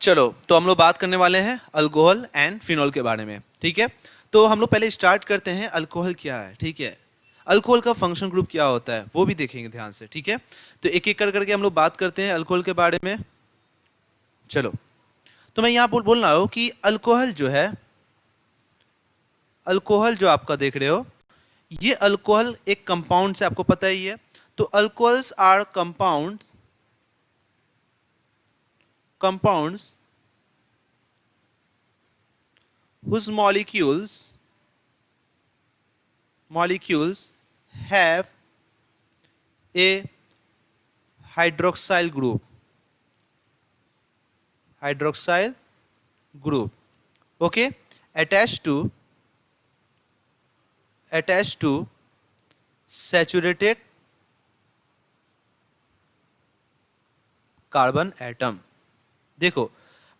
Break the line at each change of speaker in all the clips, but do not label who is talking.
चलो तो हम लोग बात करने वाले हैं अल्कोहल एंड फिनॉल के बारे में। ठीक है, तो हम लोग पहले स्टार्ट करते हैं अल्कोहल क्या है। ठीक है, अल्कोहल का फंक्शन ग्रुप क्या होता है वो भी देखेंगे ध्यान से। ठीक है, तो एक एक करके हम लोग बात करते हैं अल्कोहल के बारे में। चलो, तो मैं यहाँ बोल रहा हूँ कि अल्कोहल जो है, अल्कोहल जो आपका देख रहे हो, ये अल्कोहल एक कंपाउंड से, आपको पता ही है। तो alcohols are compounds whose molecules have a hydroxyl group, okay, attached to saturated carbon atom. देखो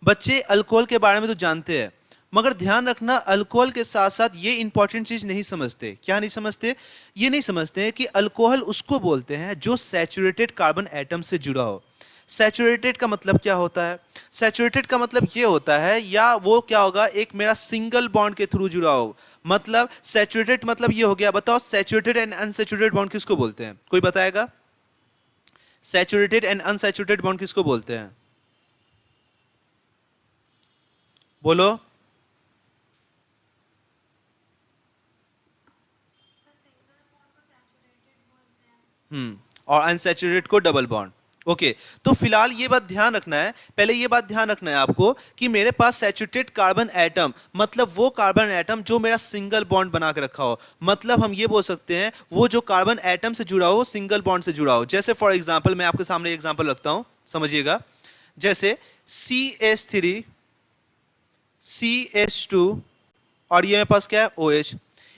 बच्चे, अल्कोहल के बारे में तो जानते हैं, मगर ध्यान रखना अल्कोहल के साथ साथ ये इंपॉर्टेंट चीज नहीं समझते। क्या नहीं समझते? ये नहीं समझते कि अल्कोहल उसको बोलते हैं जो सैचुरेटेड कार्बन एटम से जुड़ा हो। सैचुरेटेड का मतलब क्या होता है? सैचुरेटेड का मतलब ये होता है, या वो क्या होगा, एक मेरा सिंगल बॉन्ड के थ्रू जुड़ा हो। मतलब सैचुरेटेड मतलब ये हो गया। बताओ सैचुरेटेड एंड अनसैचुरेटेड बॉन्ड किसको बोलते हैं? कोई बताएगा? सैचुरेटेड एंड अनसैचुरेटेड बॉन्ड किसको बोलते हैं? बोलो। और अनसैचुरेटेड को डबल बॉन्ड। ओके, तो फिलहाल ये बात ध्यान रखना है, पहले ये बात ध्यान रखना है आपको कि मेरे पास सैचुरेटेड कार्बन एटम मतलब वो कार्बन एटम जो मेरा सिंगल बॉन्ड बना के रखा हो। मतलब हम ये बोल सकते हैं वो जो कार्बन एटम से जुड़ा हो, सिंगल बॉन्ड से जुड़ा हो। जैसे फॉर एग्जांपल मैं आपके सामने एग्जांपल रखता हूं, समझिएगा। जैसे CH3 CH2 और ये मेरे पास क्या है, OH।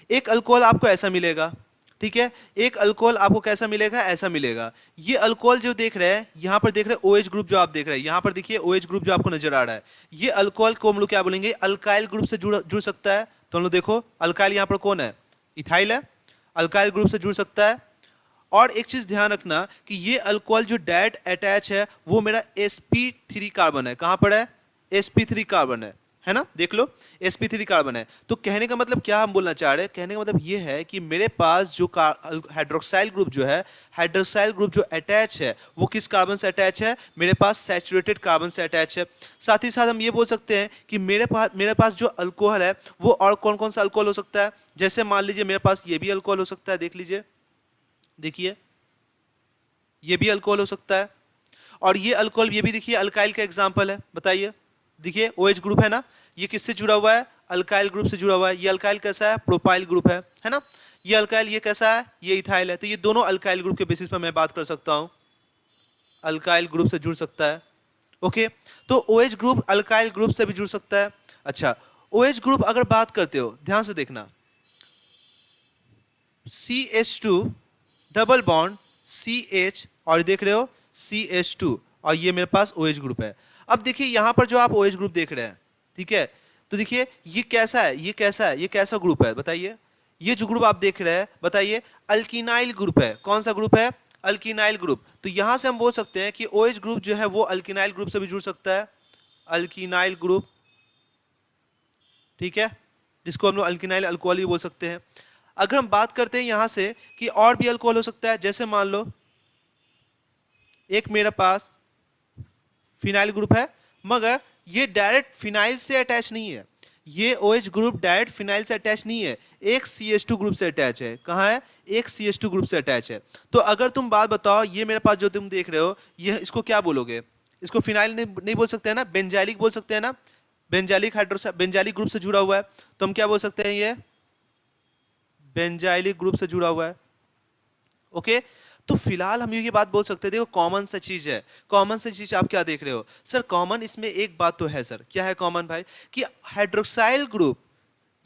एक अल्कोहल आपको ऐसा मिलेगा। ठीक है, एक अल्कोहल आपको कैसा मिलेगा? ऐसा मिलेगा। ये अल्कोहल जो देख रहे हैं, यहां पर देख रहे हैं OH ग्रुप जो आप देख रहे हैं, यहां पर देखिए OH ग्रुप जो आपको नजर आ रहा है, ये अल्कोहल को हम लोग क्या बोलेंगे? अल्काइल ग्रुप से जुड़ सकता है। तो हम लोग देखो अल्काइल यहां पर कौन है? इथाइल है, अल्काइल ग्रुप से जुड़ सकता है। और एक चीज ध्यान रखना कि ये अल्कोहल जो डायरेक्ट अटैच है वो मेरा sp3 कार्बन है। कहां पर है? sp3 कार्बन है ना, देख लो sp3 कार्बन है। तो कहने का मतलब क्या हम बोलना चाह रहे हैं? कहने का मतलब ये है कि मेरे पास जो हाइड्रोक्साइल ग्रुप जो है, हाइड्रोक्साइल ग्रुप जो अटैच है वो किस कार्बन से अटैच है? मेरे पास सैचुरेटेड कार्बन से अटैच है। साथ ही साथ हम ये बोल सकते हैं कि मेरे पास जो अल्कोहल है वो और कौन कौन सा अल्कोहल हो सकता है? जैसे मान लीजिए मेरे पास ये भी अल्कोहल हो सकता है, देख लीजिए, देखिए ये भी अल्कोहल हो सकता है। और ये अल्कोहल, ये भी देखिए अल्काइल का एग्जांपल है। बताइए, देखिए OH ग्रुप है ना, ये किससे जुड़ा हुआ है? अल्काइल ग्रुप से जुड़ा हुआ है। ये अल्काइल कैसा है? प्रोपाइल ग्रुप है ना। ये अल्काइल, ये कैसा है? ये इथाइल है। तो ये दोनों अल्काइल ग्रुप के बेसिस पर मैं बात कर सकता हूं, अल्काइल ग्रुप से जुड़ सकता है। ओके, तो OH ग्रुप अल्काइल ग्रुप से भी जुड़ सकता है। अच्छा, OH ग्रुप अगर बात करते हो, ध्यान से देखना, CH2 डबल बॉन्ड CH, और देख रहे हो CH2, और ये मेरे पास OH ग्रुप है। अब देखिए यहां पर जो आप OH ग्रुप देख रहे हैं, ठीक है, तो देखिए ये कैसा है, ये कैसा है, ये कैसा ग्रुप है? बताइए, ये जो ग्रुप आप देख रहे हैं, बताइए अल्किनाइल ग्रुप है। कौन सा ग्रुप है? Alkynyl group. तो यहां से हम बोल सकते हैं कि OH ग्रुप जो है वो अल्किनाइल ग्रुप से भी जुड़ सकता है, अल्किनाइल ग्रुप। ठीक है, जिसको हम लोग अल्किनाइल अल्कोहल भी बोल सकते हैं। अगर हम बात करते हैं यहां से कि और भी अल्कोहल हो सकता है, जैसे मान लो एक मेरे पास फिनाइल ग्रुप है, मगर ये डायरेक्ट फिनाइल से अटैच नहीं है। ये OH ग्रुप डायरेक्ट फिनाइल से अटैच नहीं है, एक CH2 ग्रुप से अटैच है। कहां है? एक CH2 ग्रुप से अटैच है। तो अगर तुम बात बताओ, ये मेरे पास जो तुम देख रहे हो, ये इसको क्या बोलोगे? इसको फिनाइल नहीं बोल सकते हैं ना, बेंजाइलिक बोल सकते हैं ना। बेंजाइलिक ग्रुप से जुड़ा हुआ है, तो हम क्या बोल सकते हैं? ये बेंजाइलिक ग्रुप से जुड़ा हुआ है। ओके, तो फिलहाल हम ये बात बोल सकते हैं, देखो कॉमन सा चीज है। कॉमन सा चीज आप क्या देख रहे हो? सर कॉमन इसमें एक बात तो है सर। क्या है कॉमन भाई? कि हाइड्रोक्साइल ग्रुप,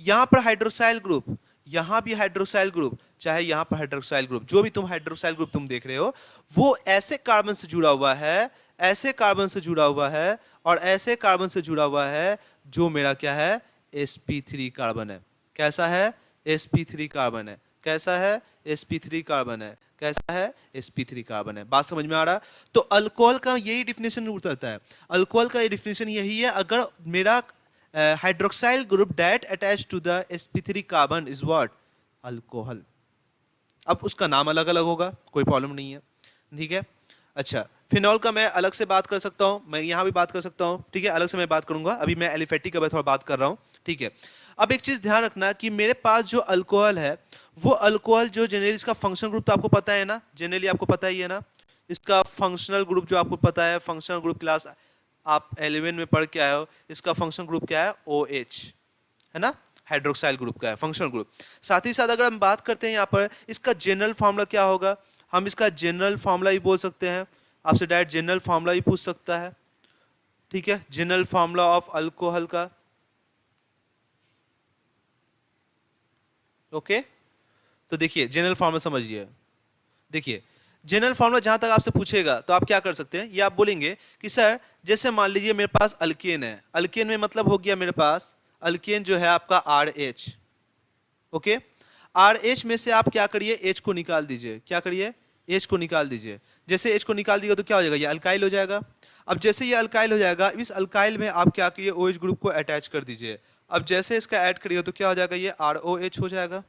यहां पर हाइड्रोक्साइल ग्रुप, यहां भी हाइड्रोक्साइल ग्रुप, चाहे यहां पर हाइड्रोक्साइल ग्रुप, जो भी तुम हाइड्रोक्साइल ग्रुप तुम देख रहे हो, वो ऐसे कार्बन से जुड़ा हुआ है, ऐसे कार्बन से जुड़ा हुआ है, और ऐसे कार्बन से जुड़ा हुआ है जो मेरा क्या है? sp3 कार्बन है। कैसा है? sp3 कार्बन है। कैसा है, sp3 कार्बन है, कैसा है, sp3 कार्बन है। बात समझ में आ रहा? तो अल्कोहल का यही डिफिनेशन उतरता है, अल्कोहल का ये डिफिनेशन यही है, अगर मेरा hydroxyl group that attach to the sp3 carbon is what, alcohol. अब उसका नाम अलग अलग होगा, कोई प्रॉब्लम नहीं है, ठीक है। अच्छा, फिनॉल का मैं अलग से बात कर सकता हूँ, मैं यहाँ भी बात कर सकता हूँ, ठीक है, अलग से मैं बात करूंगा, अभी मैं एलिफेटिक का थोड़ा बात कर रहा हूँ, ठीक है। अब एक चीज ध्यान रखना कि मेरे पास जो अल्कोहल है, वो अल्कोहल जो जनरली इसका फंक्शनल ग्रुप तो आपको पता है ना, जनरली आपको पता ही है ना, इसका फंक्शनल ग्रुप जो आपको पता है, फंक्शनल ग्रुप क्लास आप 11 में पढ़ के आए हो, इसका फंक्शनल ग्रुप क्या है, OH, है ना, हाइड्रोक्साइल ग्रुप का है फंक्शनल ग्रुप। साथ ही साथ अगर हम बात करते हैं यहाँ पर इसका जनरल फार्मूला क्या होगा, हम इसका जनरल फार्मूला ही बोल सकते हैं, आपसे डायरेक्ट जनरल फार्मूला ही पूछ सकता है, ठीक है, जनरल फार्मूला ऑफ अल्कोहल का। ओके, तो देखिए जनरल फार्मूला समझिए, देखिए जनरल फार्मूला जहां तक आपसे पूछेगा तो आप क्या कर सकते हैं, ये आप बोलेंगे कि सर जैसे मान लीजिए मेरे पास अल्केन है, अल्केन में मतलब हो गया मेरे पास अल्केन जो है आपका RH, ओके, RH में से आप क्या करिए, H को निकाल दीजिए, क्या करिए, H को निकाल दीजिए, जैसे H को निकाल दीजिएगा तो क्या हो जाएगा, ये अल्काइल हो जाएगा। अब जैसे ये अल्काइल हो जाएगा, इस अल्काइल में आप क्या करिए, OH ग्रुप को अटैच कर दीजिए, अब जैसे इसका ऐड करिएगा तो क्या हो जाएगा, ये ROH हो जाएगा।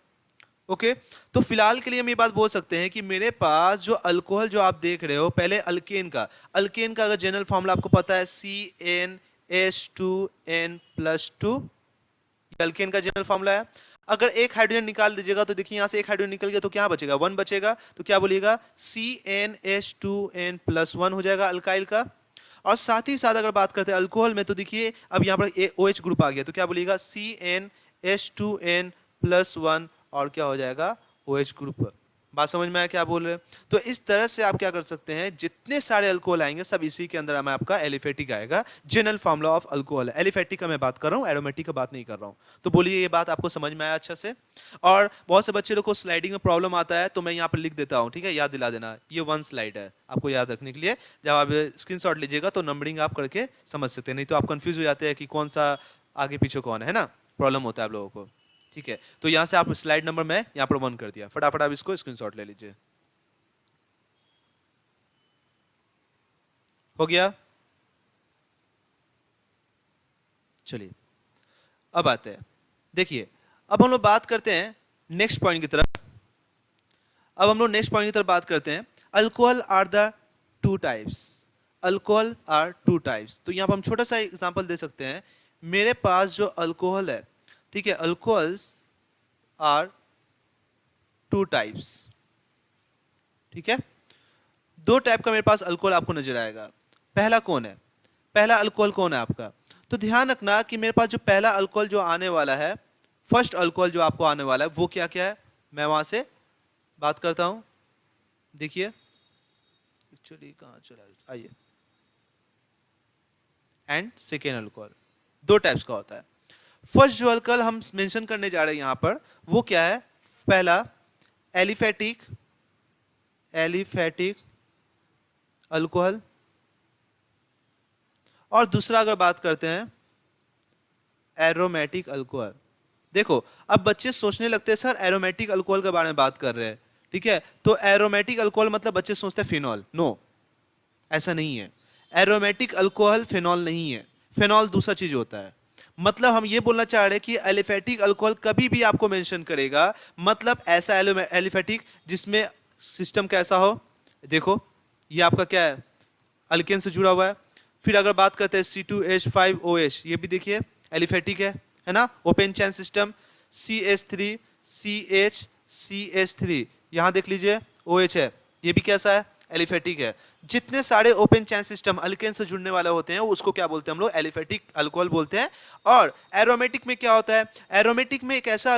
ओके, तो फिलहाल के लिए हम ये बात बोल सकते हैं कि मेरे पास जो अल्कोहल जो आप देख रहे हो, पहले अल्केन का अगर जनरल फॉर्मूला आपको पता है CnH2n+2, अल्केन का जनरल फॉर्मूला है। अगर एक हाइड्रोजन निकाल दीजिएगा तो देखिए यहां से एक हाइड्रोजन निकल गया तो क्या बचेगा, 1 बचेगा, तो क्या बोलिएगा, CnH2n+1 हो जाएगा अल्काइल का। और साथ ही साथ अगर बात करते हैं अल्कोहल में तो देखिए अब यहाँ पर OH ग्रुप आ गया तो क्या बोलिएगा, CnH2n+1 और क्या हो जाएगा, OH ग्रुप। बात समझ में आया क्या बोल रहे हैं? तो इस तरह से आप क्या कर सकते हैं, जितने सारे अल्कोहल आएंगे सब इसी के अंदर में आपका एलिफेटिक आएगा, general formula of alcohol. Aliphatic का मैं बात कर रहा हूँ, एरोमेटिक का बात नहीं कर रहा हूँ। तो बोलिए ये बात आपको समझ में आया अच्छा से? और बहुत से बच्चे लोग को स्लाइडिंग में प्रॉब्लम आता है तो मैं यहाँ पर लिख देता हूँ, ठीक है, याद दिला देना, ये 1 स्लाइड है आपको याद रखने के लिए, जब आप स्क्रीनशॉट लीजिएगा तो नंबरिंग आप करके समझ सकते हैं, नहीं तो आप कंफ्यूज हो जाते हैं कि कौन सा आगे पीछे कौन है ना, प्रॉब्लम होता है आप लोगों को, ठीक है। तो यहाँ से आप स्लाइड नंबर में यहाँ पर 1 कर दिया, फटाफट आप इसको स्क्रीनशॉट ले लीजिए, हो गया। चलिए अब आते हैं, देखिए अब हम लोग बात करते हैं नेक्स्ट पॉइंट की तरफ। अब हम लोग नेक्स्ट पॉइंट की तरफ बात करते हैं, alcohol are the 2 types, alcohol are 2 types. तो यहाँ पर हम छोटा सा एग्जांपल दे सकते हैं, मेरे पास जो अल्कोहल है, ठीक है, अल्कोहल्स आर 2 टाइप्स, ठीक है, 2 टाइप का मेरे पास अल्कोहल आपको नजर आएगा। पहला कौन है, पहला अल्कोहल कौन है आपका, तो ध्यान रखना कि मेरे पास जो पहला अल्कोहल जो आने वाला है, फर्स्ट अल्कोहल जो आपको आने वाला है वो क्या क्या है, मैं वहां से बात करता हूं, देखिए एक्चुअली कहां चला, आइए, एंड सेकेंड अल्कोहल 2 टाइप्स का होता है। फर्स्ट जो अल्कोहल हम मेंशन करने जा रहे हैं यहां पर वो क्या है, पहला एलिफेटिक, एलिफेटिक अल्कोहल, और दूसरा अगर बात करते हैं एरोमेटिक अल्कोहल। देखो अब बच्चे सोचने लगते हैं सर एरोमेटिक अल्कोहल के बारे में बात कर रहे हैं, ठीक है, तो एरोमेटिक अल्कोहल मतलब बच्चे सोचते हैं फिनॉल, नो ऐसा नहीं है, एरोमेटिक अल्कोहल फिनॉल नहीं है, फिनॉल दूसरा चीज होता है। मतलब हम ये बोलना चाह रहे हैं कि एलिफेटिक अल्कोहल कभी भी आपको मेंशन करेगा, मतलब ऐसा एलिफेटिक जिसमें सिस्टम कैसा हो, देखो ये आपका क्या है, अल्केन से जुड़ा हुआ है। फिर अगर बात करते हैं C2H5OH, ये भी देखिए एलिफेटिक है ना, ओपन चैन सिस्टम, CH3 CH CH3, यहां देख लीजिए OH है, ये भी कैसा है, एलिफेटिक है। जितने सारे ओपन चैन सिस्टम अल्केन से जुड़ने वाले होते हैं उसको क्या बोलते हैं हम लोग, एलिफेटिक अल्कोहल बोलते हैं। और एरोमेटिक में क्या होता है, एरोमेटिक में एक ऐसा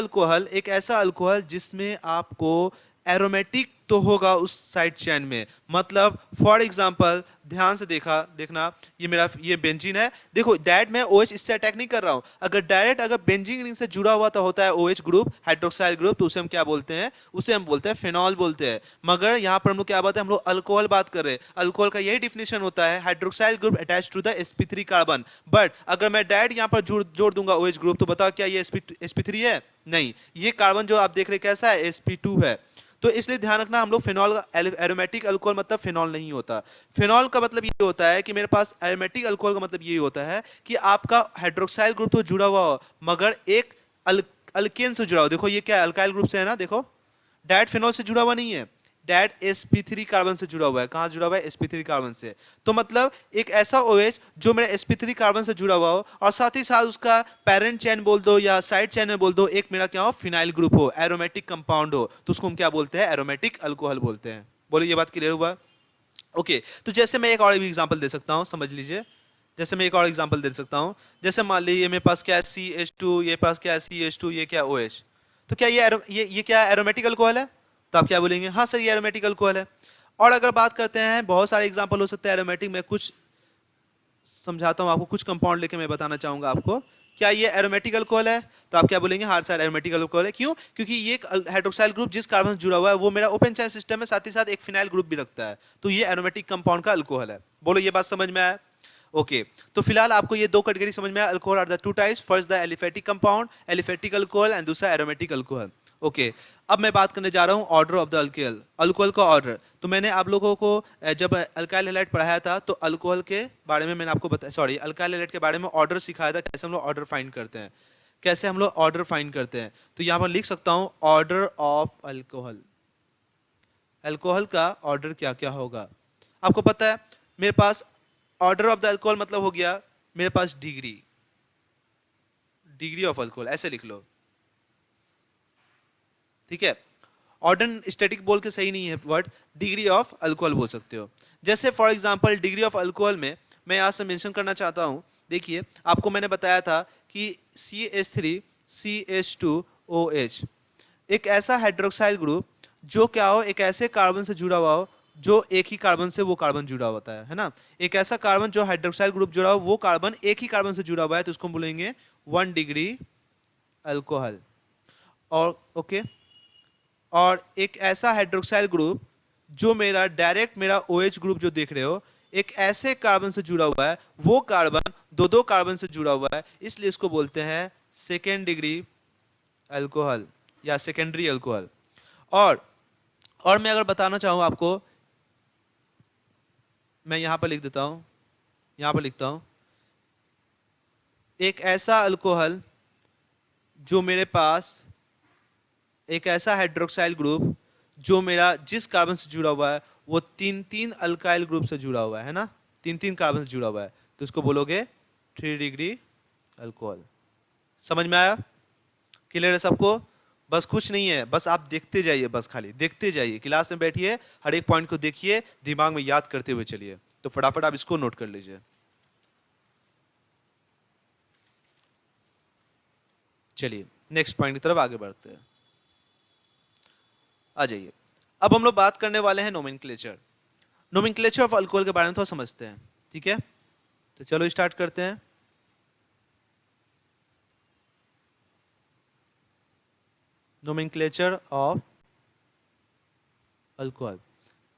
अल्कोहल जिसमें आपको एरोमेटिक तो होगा उस साइड चेन में। मतलब फॉर एग्जांपल ध्यान से देखना, ये बेंजीन है, देखो डायरेक्ट मैं OH इससे अटैक नहीं कर रहा हूं। अगर बेंजीन रिंग से जुड़ा हुआ तो होता है OH ग्रुप, हाइड्रोक्साइल ग्रुप, तो उसे हम क्या बोलते हैं, उसे हम बोलते हैं फेनॉल बोलते हैं। मगर यहाँ पर हम लोग क्या बात है, हम लोग अल्कोहल बात कर रहे हैं। अल्कोहल का यही डिफिनेशन होता है, hydroxyl group attach to the sp3 carbon. But अगर मैं डायरेक्ट यहाँ पर जोड़ दूंगा OH ग्रुप, तो बताओ क्या ये sp3 है? नहीं, ये कार्बन जो आप देख रहे कैसा है, sp2 है। तो इसलिए ध्यान रखना, हम लोग फेनॉल एरोमेटिक अल्कोहल मतलब फेनॉल नहीं होता। फेनॉल का मतलब ये होता है कि मेरे पास एरोमेटिक अल्कोहल का मतलब ये होता है कि आपका हाइड्रोक्साइल ग्रुप तो जुड़ा हुआ हो मगर एक अल्केन से जुड़ा हो। देखो ये क्या है, अल्काइल ग्रुप से है ना, देखो डायरेक्ट फेनॉल से जुड़ा हुआ नहीं है, डायरेक्ट sp3 कार्बन से जुड़ा हुआ है। कहां जुड़ा हुआ है? sp3 कार्बन से। तो मतलब एक ऐसा OH जो मेरा sp3 कार्बन से जुड़ा हुआ हो और साथ ही साथ उसका पेरेंट चेन बोल दो या साइड चेन में बोल दो एक मेरा क्या हो, फिनाइल ग्रुप हो, एरोमेटिक कंपाउंड हो, तो उसको हम क्या बोलते हैं, एरोमेटिक अल्कोहल बोलते हैं। बोलो ये बात क्लियर हुआ? ओके, तो जैसे मैं एक और भी एग्जांपल दे सकता हूं, समझ लीजिए। जैसे मैं एक और एग्जांपल दे सकता हूं, जैसे मान लीजिए मेरे पास क्या है CH2, ये पास क्या है CH2, ये क्या OH। तो क्या ये क्या एरोमेटिक अल्कोहल है? तो आप क्या बोलेंगे, हाँ सर ये एरोमेटिक अल्कोहल है। और अगर बात करते हैं, बहुत सारे एग्जांपल हो सकते हैं एरोमेटिक में, कुछ समझाता हूं आपको, कुछ कंपाउंड लेके मैं बताना चाहूंगा आपको। क्या ये एरोमेटिक अल्कोहल है? तो आप क्या बोलेंगे, हाँ सर एरोमेटिक अल्कोहल है। क्यों? क्योंकि ये हाइड्रोक्साइल ग्रुप जिस कार्बन से जुड़ा हुआ है वो मेरा ओपन चेन सिस्टम में साथ ही साथ एक फिनाइल ग्रुप भी रखता है, तो ये एरोमेटिक कंपाउंड का अल्कोहल है। बोलो ये बात समझ में आया? ओके, तो फिलहाल आपको ये दो कैटेगरी समझ में आया। Alcohol are the two types, first the aliphatic compound, aliphatic alcohol, and दूसरा एरोमेटिक अल्कोहल। ओके, अब मैं बात करने जा रहा हूँ order of the alcohol, alcohol का ऑर्डर। तो मैंने आप लोगों को जब अल्काइल हैलाइड पढ़ाया था तो अल्कोहल के बारे में मैंने आपको बताया, सॉरी अल्काइल हैलाइड के बारे में ऑर्डर सिखाया था, कैसे हम लोग ऑर्डर फाइंड करते हैं, कैसे हम लोग ऑर्डर फाइंड करते हैं। तो यहाँ पर लिख सकता हूँ ऑर्डर ऑफ अल्कोहल। अल्कोहल का ऑर्डर क्या क्या होगा आपको पता है। मेरे पास ऑर्डर ऑफ द अल्कोहल मतलब हो गया मेरे पास डिग्री, डिग्री ऑफ अल्कोहल ऐसे लिख लो, ठीक है। ऑर्डर स्टैटिक बोल के सही नहीं है वर्ड, डिग्री ऑफ अल्कोहल बोल सकते हो। जैसे for example degree of alcohol में मैं यहाँ से मेंशन करना चाहता हूँ, देखिए आपको मैंने बताया था कि CH3 CH2OH एक ऐसा हाइड्रोक्साइल ग्रुप जो क्या हो, एक ऐसे कार्बन से जुड़ा हुआ हो जो एक ही कार्बन से वो कार्बन जुड़ा होता है ना। एक ऐसा कार्बन जो हाइड्रोक्साइल ग्रुप जुड़ा हो वो कार्बन एक ही कार्बन से जुड़ा हुआ है, तो उसको बोलेंगे 1 डिग्री अल्कोहल। और ओके, और एक ऐसा हाइड्रोक्साइल ग्रुप जो मेरा डायरेक्ट मेरा OH ग्रुप जो देख रहे हो एक ऐसे कार्बन से जुड़ा हुआ है, वो कार्बन दो कार्बन से जुड़ा हुआ है, इसलिए इसको बोलते हैं सेकेंड डिग्री अल्कोहल या सेकेंडरी अल्कोहल। और मैं अगर बताना चाहूं आपको, मैं यहां पर लिख देता हूं, यहां पर लिखता हूं एक ऐसा अल्कोहल जो मेरे पास, एक ऐसा हाइड्रोक्साइल ग्रुप जो मेरा जिस कार्बन से जुड़ा हुआ है वो तीन अल्काइल ग्रुप से जुड़ा हुआ है ना, तीन कार्बन से जुड़ा हुआ है, तो इसको बोलोगे 3 डिग्री अल्कोहल। समझ में आया? क्लियर है सबको? बस कुछ नहीं है, बस आप देखते जाइए, बस खाली देखते जाइए, क्लास में बैठिए, हर एक पॉइंट को देखिए, दिमाग में याद करते हुए चलिए। तो फटाफट आप इसको नोट कर लीजिए। चलिए नेक्स्ट पॉइंट की तरफ आगे बढ़ते हैं, आ जाइए। अब हम लोग बात करने वाले हैं नोमेनक्लेचर, नोमेनक्लेचर ऑफ अल्कोहल के बारे में थोड़ा समझते हैं, ठीक है। तो चलो स्टार्ट करते हैं। नोमेनक्लेचर ऑफ अल्कोहल,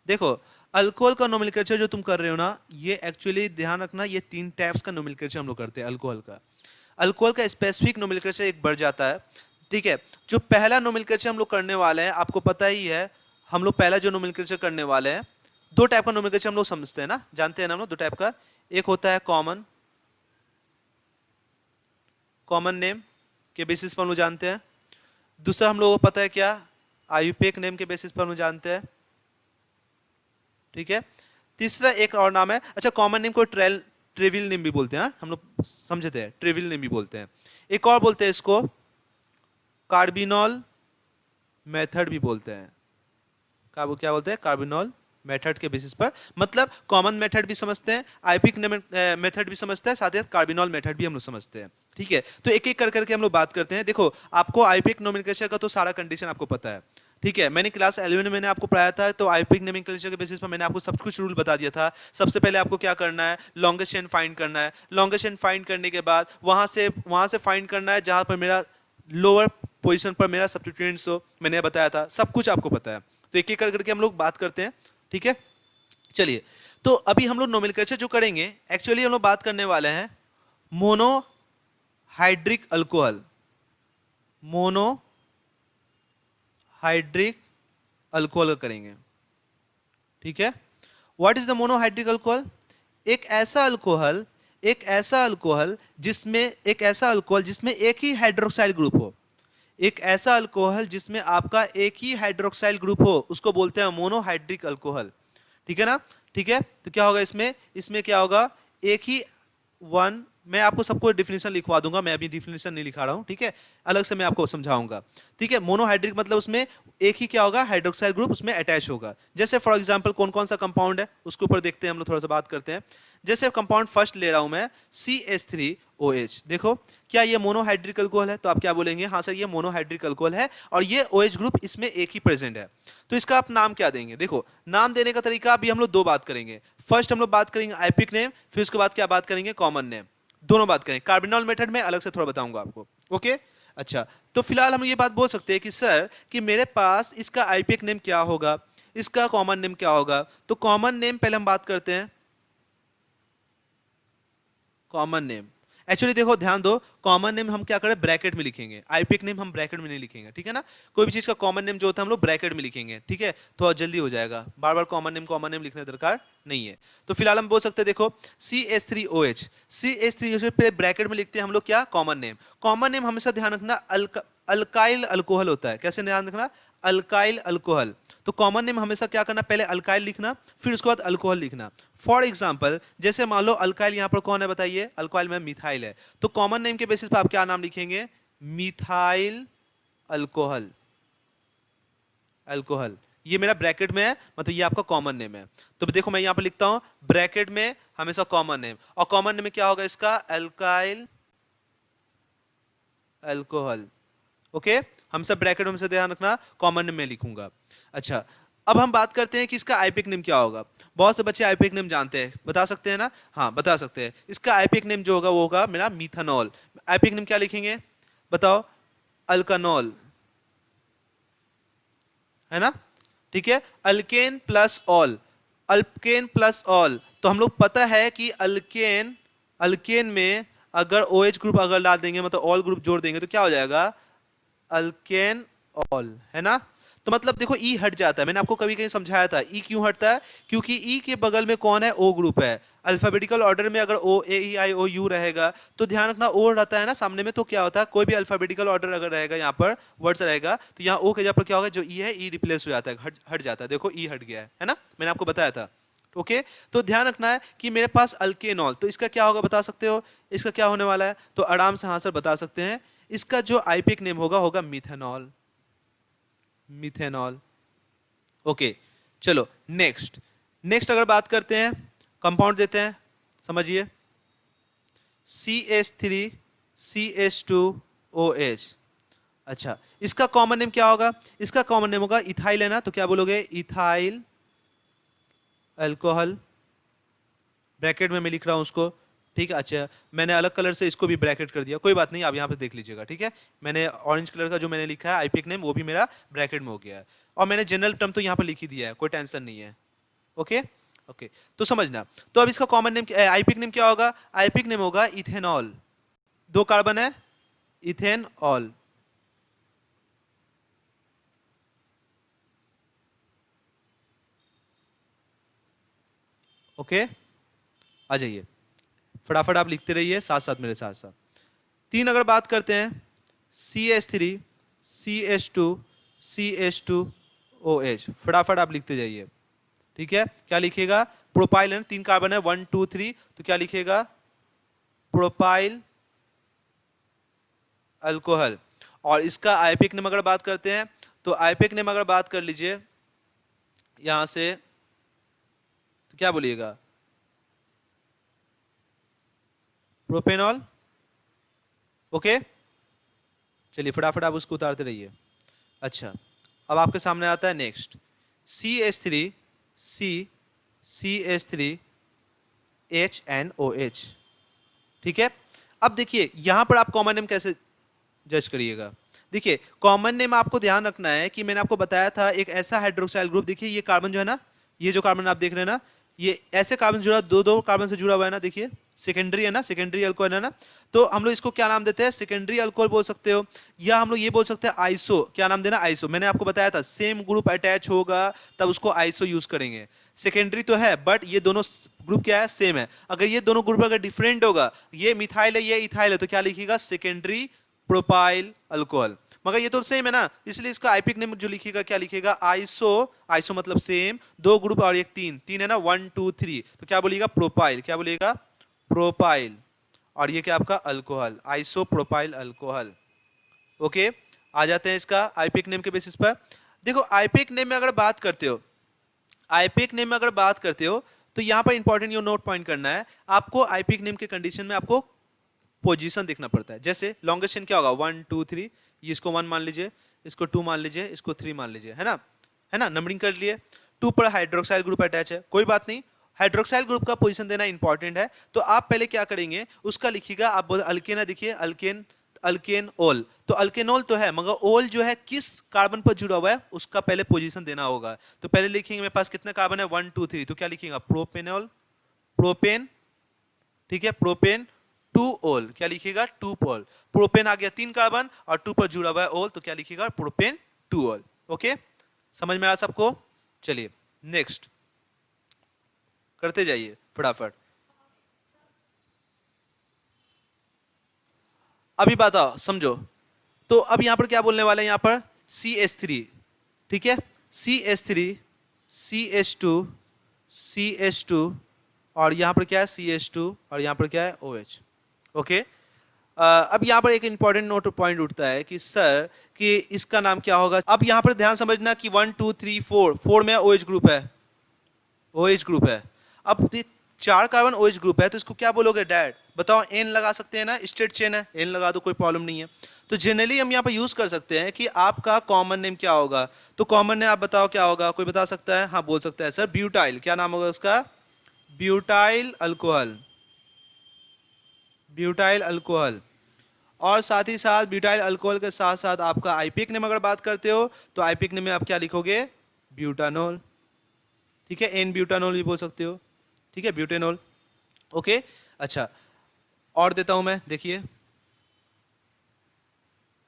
देखो अल्कोहल का नोमेनक्लेचर जो तुम कर रहे हो ना, ये एक्चुअली ध्यान रखना, ये 3 टाइप्स का नोमेनक्लेचर हम लोग करते हैं अल्कोहल का। अल्कोहल का स्पेसिफिक नोमेनक्लेचर एक बढ़ जाता है, ठीक है। जो पहला नोमेनक्लेचर हम लोग करने वाले हैं, आपको पता ही है, हम लोग पहला जो नोमेनक्लेचर करने वाले हैं, 2 टाइप का नोमेनक्लेचर हम लोग समझते हैं ना, जानते हैं ना हम लोग 2 टाइप का। एक होता है कॉमन, कॉमन नेम के बेसिस पर हम लोग जानते हैं। दूसरा हम लोगों को पता है क्या, आयुपेक नेम के बेसिस पर हम लोग जानते हैं, ठीक है। तीसरा एक और नाम है, अच्छा कॉमन नेम को ट्रेविल नेम भी बोलते हैं, हम लोग समझते हैं, ट्रेविल नेम भी बोलते हैं। एक और बोलते हैं इसको कार्बिनॉल मेथड भी बोलते हैं। क्या बोलते हैं? कार्बिनॉल मेथड के बेसिस पर, मतलब कॉमन मेथड भी समझते हैं, आईपिक मेथड भी समझते हैं, साथ ही कार्बिनॉल मेथड भी हम लोग समझते हैं, ठीक है। तो एक एक कर करके हम लोग बात करते हैं। देखो आपको आईपिक नोमेनक्लेचर का तो सारा कंडीशन आपको पता है, ठीक है, मैंने क्लास 11 में मैंने आपको पढ़ाया था, तो आईयूपीएक नेमिंग कल्चर के बेसिस पर मैंने आपको सब कुछ रूल बता दिया था। सबसे पहले आपको क्या करना है, लॉन्गेस्ट चेन फाइंड करना है। लॉन्गेस्ट चेन फाइंड करने के बाद वहां से फाइंड करना है जहां पर मेरा लोअर पोजीशन पर मेरा सब्स्टिट्यूएंट्स हो, मैंने बताया था, सब कुछ आपको पता है। तो एक एक करके हम लोग बात करते हैं, ठीक है। चलिए, तो अभी हम लोग नोमेनक्लेचर जो करेंगे, एक्चुअली हम लोग बात करने वाले हैं मोनोहाइड्रिक अल्कोहल, मोनोहाइड्रिक अल्कोहल करेंगे, ठीक है। What is the monohydric alcohol? एक ऐसा अल्कोहल जिसमें एक ही हाइड्रोक्साइल ग्रुप हो, एक ऐसा अल्कोहल जिसमें आपका एक ही हाइड्रोक्साइल ग्रुप हो, उसको बोलते हैं मोनोहाइड्रिक अल्कोहल, ठीक है ना। ठीक है, तो क्या होगा इसमें, क्या होगा, एक ही वन, मैं आपको सबको डिफिनेशन लिखवा दूंगा, मैं अभी डिफिनेशन नहीं लिखा रहा हूं, ठीक है, अलग से मैं आपको समझाऊंगा, ठीक है। मोनोहाइड्रिक मतलब उसमें एक ही क्या होगा, हाइड्रोक्साइल ग्रुप उसमें अटैच होगा। जैसे फॉर एग्जांपल कौन कौन सा कंपाउंड है उसके ऊपर देखते हैं हम लोग, थोड़ा सा बात करते हैं। जैसे कंपाउंड फर्स्ट ले रहा हूं मैं, CH3OH, देखो क्या ये मोनोहाइड्रिक अल्कोहल है? तो आप क्या बोलेंगे, हाँ सर ये मोनोहाइड्रिक अल्कोहल है और ये OH ग्रुप इसमें एक ही प्रेजेंट है। तो इसका आप नाम क्या देंगे? देखो, नाम देने का तरीका अभी हम लोग दो बात करेंगे। फर्स्ट हम लोग बात करेंगे आईयूपीएक नेम, फिर उसके बाद क्या बात करेंगे, कॉमन नेम, दोनों बात करेंगे। कार्बोनॉल मेथड में अलग से थोड़ा बताऊंगा आपको, ओके। अच्छा, तो फिलहाल हम ये बात बोल सकते हैं कि सर कि मेरे पास इसका आईयूपीएक नेम क्या होगा, इसका कॉमन नेम क्या होगा। तो कॉमन नेम पहले हम बात करते हैं, कॉमन नेम। एक्चुअली देखो ध्यान दो, कॉमन नेम हम क्या करें, ब्रैकेट में लिखेंगे, आईयूपीएक नेम हम ब्रैकेट में नहीं लिखेंगे, ठीक है ना। कोई भी चीज का कॉमन नेम जो होता है हम लोग ब्रैकेट में लिखेंगे, ठीक है, तो जल्दी हो जाएगा, बार बार कॉमन नेम लिखने दरकार नहीं है। तो फिलहाल हम बोल सकते हैं, देखो CH3OH, CH3OH पे ब्रैकेट में लिखते हैं हम लोग क्या, कॉमन नेम। कॉमन नेम हमेशा ध्यान रखना अल्काइल अल्कोहल होता है, कैसे ध्यान रखना, अल्काइल अल्कोहल। तो कॉमन नेम हमेशा क्या करना, पहले अल्काइल लिखना, फिर उसके बाद अल्कोहल लिखना। फॉर एग्जांपल जैसे मान लो अल्काइल यहाँ पर कौन है बताइए, अल्कोहल में मिथाइल है, तो कॉमन नेम के बेसिस पर आप क्या नाम लिखेंगे, मिथाइल अल्कोहल, अल्कोहल। ये मेरा ब्रैकेट में है, मतलब ये आपका कॉमन नेम है। तो देखो मैं यहाँ पर लिखता हूं ब्रैकेट में हमेशा कॉमन नेम, और कॉमन नेम में क्या होगा इसका, अल्काइल अल्कोहल, ओके। हम सब ब्रैकेट में से ध्यान रखना, कॉमन नेम में लिखूंगा। अच्छा, अब हम बात करते हैं कि इसका आईयूपीएक नेम क्या होगा। बहुत से बच्चे आईयूपीएक नेम जानते हैं, बता सकते हैं ना, हाँ बता सकते हैं। इसका आईयूपीएक नेम जो होगा वो होगा मेरा मिथानॉल। आईयूपीएक नेम क्या लिखेंगे बताओ, अल्कानॉल, है ना, ठीक है। Alkane plus all, alkane plus all, तो हम लोग पता है कि अल्केन, अल्केन में अगर OH ग्रुप अगर डाल देंगे, मतलब ऑल ग्रुप जोड़ देंगे, तो क्या हो जाएगा, अल्केन ऑल, है ना। तो मतलब देखो ई हट जाता है, मैंने आपको कभी कहीं समझाया था ई क्यों हटता है, क्योंकि ई के बगल में कौन है, O ग्रुप है। अल्फाबेटिकल ऑर्डर में अगर OAEIOU रहेगा तो ध्यान रखना O रहता है ना सामने में, तो क्या होता है, कोई भी अल्फाबेटिकल ऑर्डर अगर रहेगा यहाँ पर वर्ड्स रहेगा, तो यहाँ O के जगह पर क्या होगा, जो ई है ई रिप्लेस हो जाता है, हट जाता है। देखो ई हट गया है ना, मैंने आपको बताया था, ओके। तो ध्यान रखना है कि मेरे पास अल्केनॉल, तो इसका क्या होगा बता सकते हो, इसका क्या होने वाला है, तो आराम से हाँ सर बता सकते हैं, इसका जो आईयूपीएक नेम होगा होगा मिथेनॉल, मिथेनॉल, ओके। चलो नेक्स्ट, नेक्स्ट अगर बात करते हैं, कंपाउंड देते हैं, समझिए, CH3CH2OH। अच्छा, इसका कॉमन नेम क्या होगा, इसका कॉमन नेम होगा इथाइल, है ना, तो क्या बोलोगे, इथाइल अल्कोहल, ब्रैकेट में मैं लिख रहा हूं उसको, ठीक है। अच्छा, मैंने अलग कलर से इसको भी ब्रैकेट कर दिया, कोई बात नहीं, आप यहाँ पे देख लीजिएगा, ठीक है। मैंने ऑरेंज कलर का जो मैंने लिखा है आईयूपीएक नेम, वो भी मेरा ब्रैकेट में हो गया है, और मैंने जनरल टर्म तो यहाँ पर लिख ही दिया है, कोई टेंशन नहीं है, ओके ओके। तो समझना, तो अब इसका कॉमन नेम आईयूपीएक नेम क्या होगा, आईयूपीएक नेम होगा इथेनॉल, दो कार्बन है, इथेनॉल, ओके। आ जाइए, फटाफट आप लिखते रहिए साथ साथ मेरे साथ साथ। तीन अगर बात करते हैं, CH3CH2CH2OH, फटाफट आप लिखते जाइए, ठीक है। क्या लिखिएगा, प्रोपाइल है, तीन कार्बन है, 1 2 3, तो क्या लिखिएगा, प्रोपाइल अल्कोहल। और इसका आईयूपीएक नेम अगर बात करते हैं, तो आईयूपीएक नेम अगर बात कर लीजिए यहां से, तो क्या बोलिएगा, प्रोपेनॉल, ओके। चलिए फटाफट आप उसको उतारते रहिए। अच्छा, अब आपके सामने आता है नेक्स्ट CH3 CH3 HNOH। ठीक है, अब देखिए यहां पर आप कॉमन नेम कैसे जज करिएगा। देखिए कॉमन नेम आपको ध्यान रखना है कि मैंने आपको बताया था एक ऐसा हाइड्रोक्साइल ग्रुप, देखिए ये कार्बन जो है ना, ये जो कार्बन आप देख रहे हैं ना, ये ऐसे कार्बन जुड़ा, दो दो कार्बन से जुड़ा हुआ है ना, देखिए सेकेंडरी है ना, सेकेंडरी अल्कोहल है ना, तो हम लोग इसको क्या नाम देते हैं, सेकेंडरी अल्कोहल बोल सकते हो, या हम लोग ये बोल सकते हैं आइसो। क्या नाम देना, आइसो। मैंने आपको बताया था सेम ग्रुप अटैच होगा तब उसको आइसो यूज करेंगे। सेकेंडरी तो है बट ये दोनों ग्रुप क्या है, सेम है। अगर ये दोनों ग्रुप अगर डिफरेंट होगा, ये मिथाइल है ये इथाइल है, तो क्या लिखिएगा, सेकेंडरी प्रोपाइल अल्कोहल। मगर ये तो सेम है ना, इसलिए इसका आईपिक नेम जो लिखिएगा क्या लिखिएगा, आइसो। आइसो मतलब सेम, दो ग्रुप और एक तीन, तीन है ना, 1 2 3, तो क्या बोलिएगा, प्रोपाइल। क्या बोलिएगा, प्रोपाइल। और ये क्या आपका alcohol, isopropyl alcohol. Okay, आ जाते हैं इसका आईपिक नेम के बेसिस पर। देखो आईपिक नेम में अगर बात करते हो, आईपिक नेम में अगर बात करते हो तो यहां पर इंपॉर्टेंट यो नोट पॉइंट करना है आपको। आईपिक नेम के कंडीशन में आपको पोजीशन देखना पड़ता है। जैसे लॉन्गेस्ट चेन क्या होगा, 1 2 3, ये इसको 1 मान लीजिए, इसको 2 मान लीजिए, इसको 3 मान लीजिए, है ना, नंबरिंग कर लिए। 2 पर हाइड्रोक्साइल ग्रुप अटैच है, कोई बात नहीं, हाइड्रोक्साइल ग्रुप का पोजीशन देना इंपॉर्टेंट है। तो आप पहले क्या करेंगे, उसका लिखिएगा, आप अल्केन है, देखिए अल्केन, अल्केन ओल, तो अल्केनोल तो है मगर ओल जो है किस कार्बन पर जुड़ा हुआ है उसका पहले पोजीशन देना होगा। तो पहले लिखेंगे मेरे पास कितने कार्बन है, 1 2 3, तो क्या लिखेगा, प्रोपेनोल, प्रोपेन। ठीक है, प्रोपेन 2 ओल, क्या लिखिएगा, 2 पोल। प्रोपेन आ गया 3 कार्बन और 2 पर जुड़ा हुआ है ओल, तो क्या लिखिएगा, प्रोपेन 2 ओल। ओके, समझ में आया सबको। चलिए नेक्स्ट करते जाइए फटाफट। अभी बताओ समझो, तो अब यहां पर क्या बोलने वाले हैं, यहां पर CH3, ठीक है, CH3 CH2 CH2 और यहां पर क्या है, CH2 और यहां पर क्या है, OH। ओके, अब यहां पर एक इंपॉर्टेंट नोट पॉइंट उठता है कि सर कि इसका नाम क्या होगा। अब यहां पर ध्यान समझना कि 1 2 3 4 में OH ग्रुप है, OH ग्रुप है। अब 4 कार्बन OH ग्रुप है तो इसको क्या बोलोगे डैड, बताओ। N लगा सकते हैं ना, स्ट्रेट चेन है, N लगा दो, कोई प्रॉब्लम नहीं है। तो जनरली हम यहाँ पर यूज कर सकते हैं कि आपका कॉमन नेम क्या होगा। तो कॉमन नेम आप बताओ क्या होगा, कोई बता सकता है, हाँ बोल सकता है सर, ब्यूटाइल। क्या नाम होगा उसका, ब्यूटाइल अल्कोहल, ब्यूटाइल अल्कोहल। और साथ ही साथ ब्यूटाइल अल्कोहल के साथ साथ आपका आईपिक नेम अगर बात करते हो तो आईपिक नेम में आप क्या लिखोगे, ब्यूटानोल। ठीक है, एन ब्यूटानोल भी बोल सकते हो, ठीक है, ब्यूटेनोल। ओके, अच्छा और देता हूं मैं, देखिए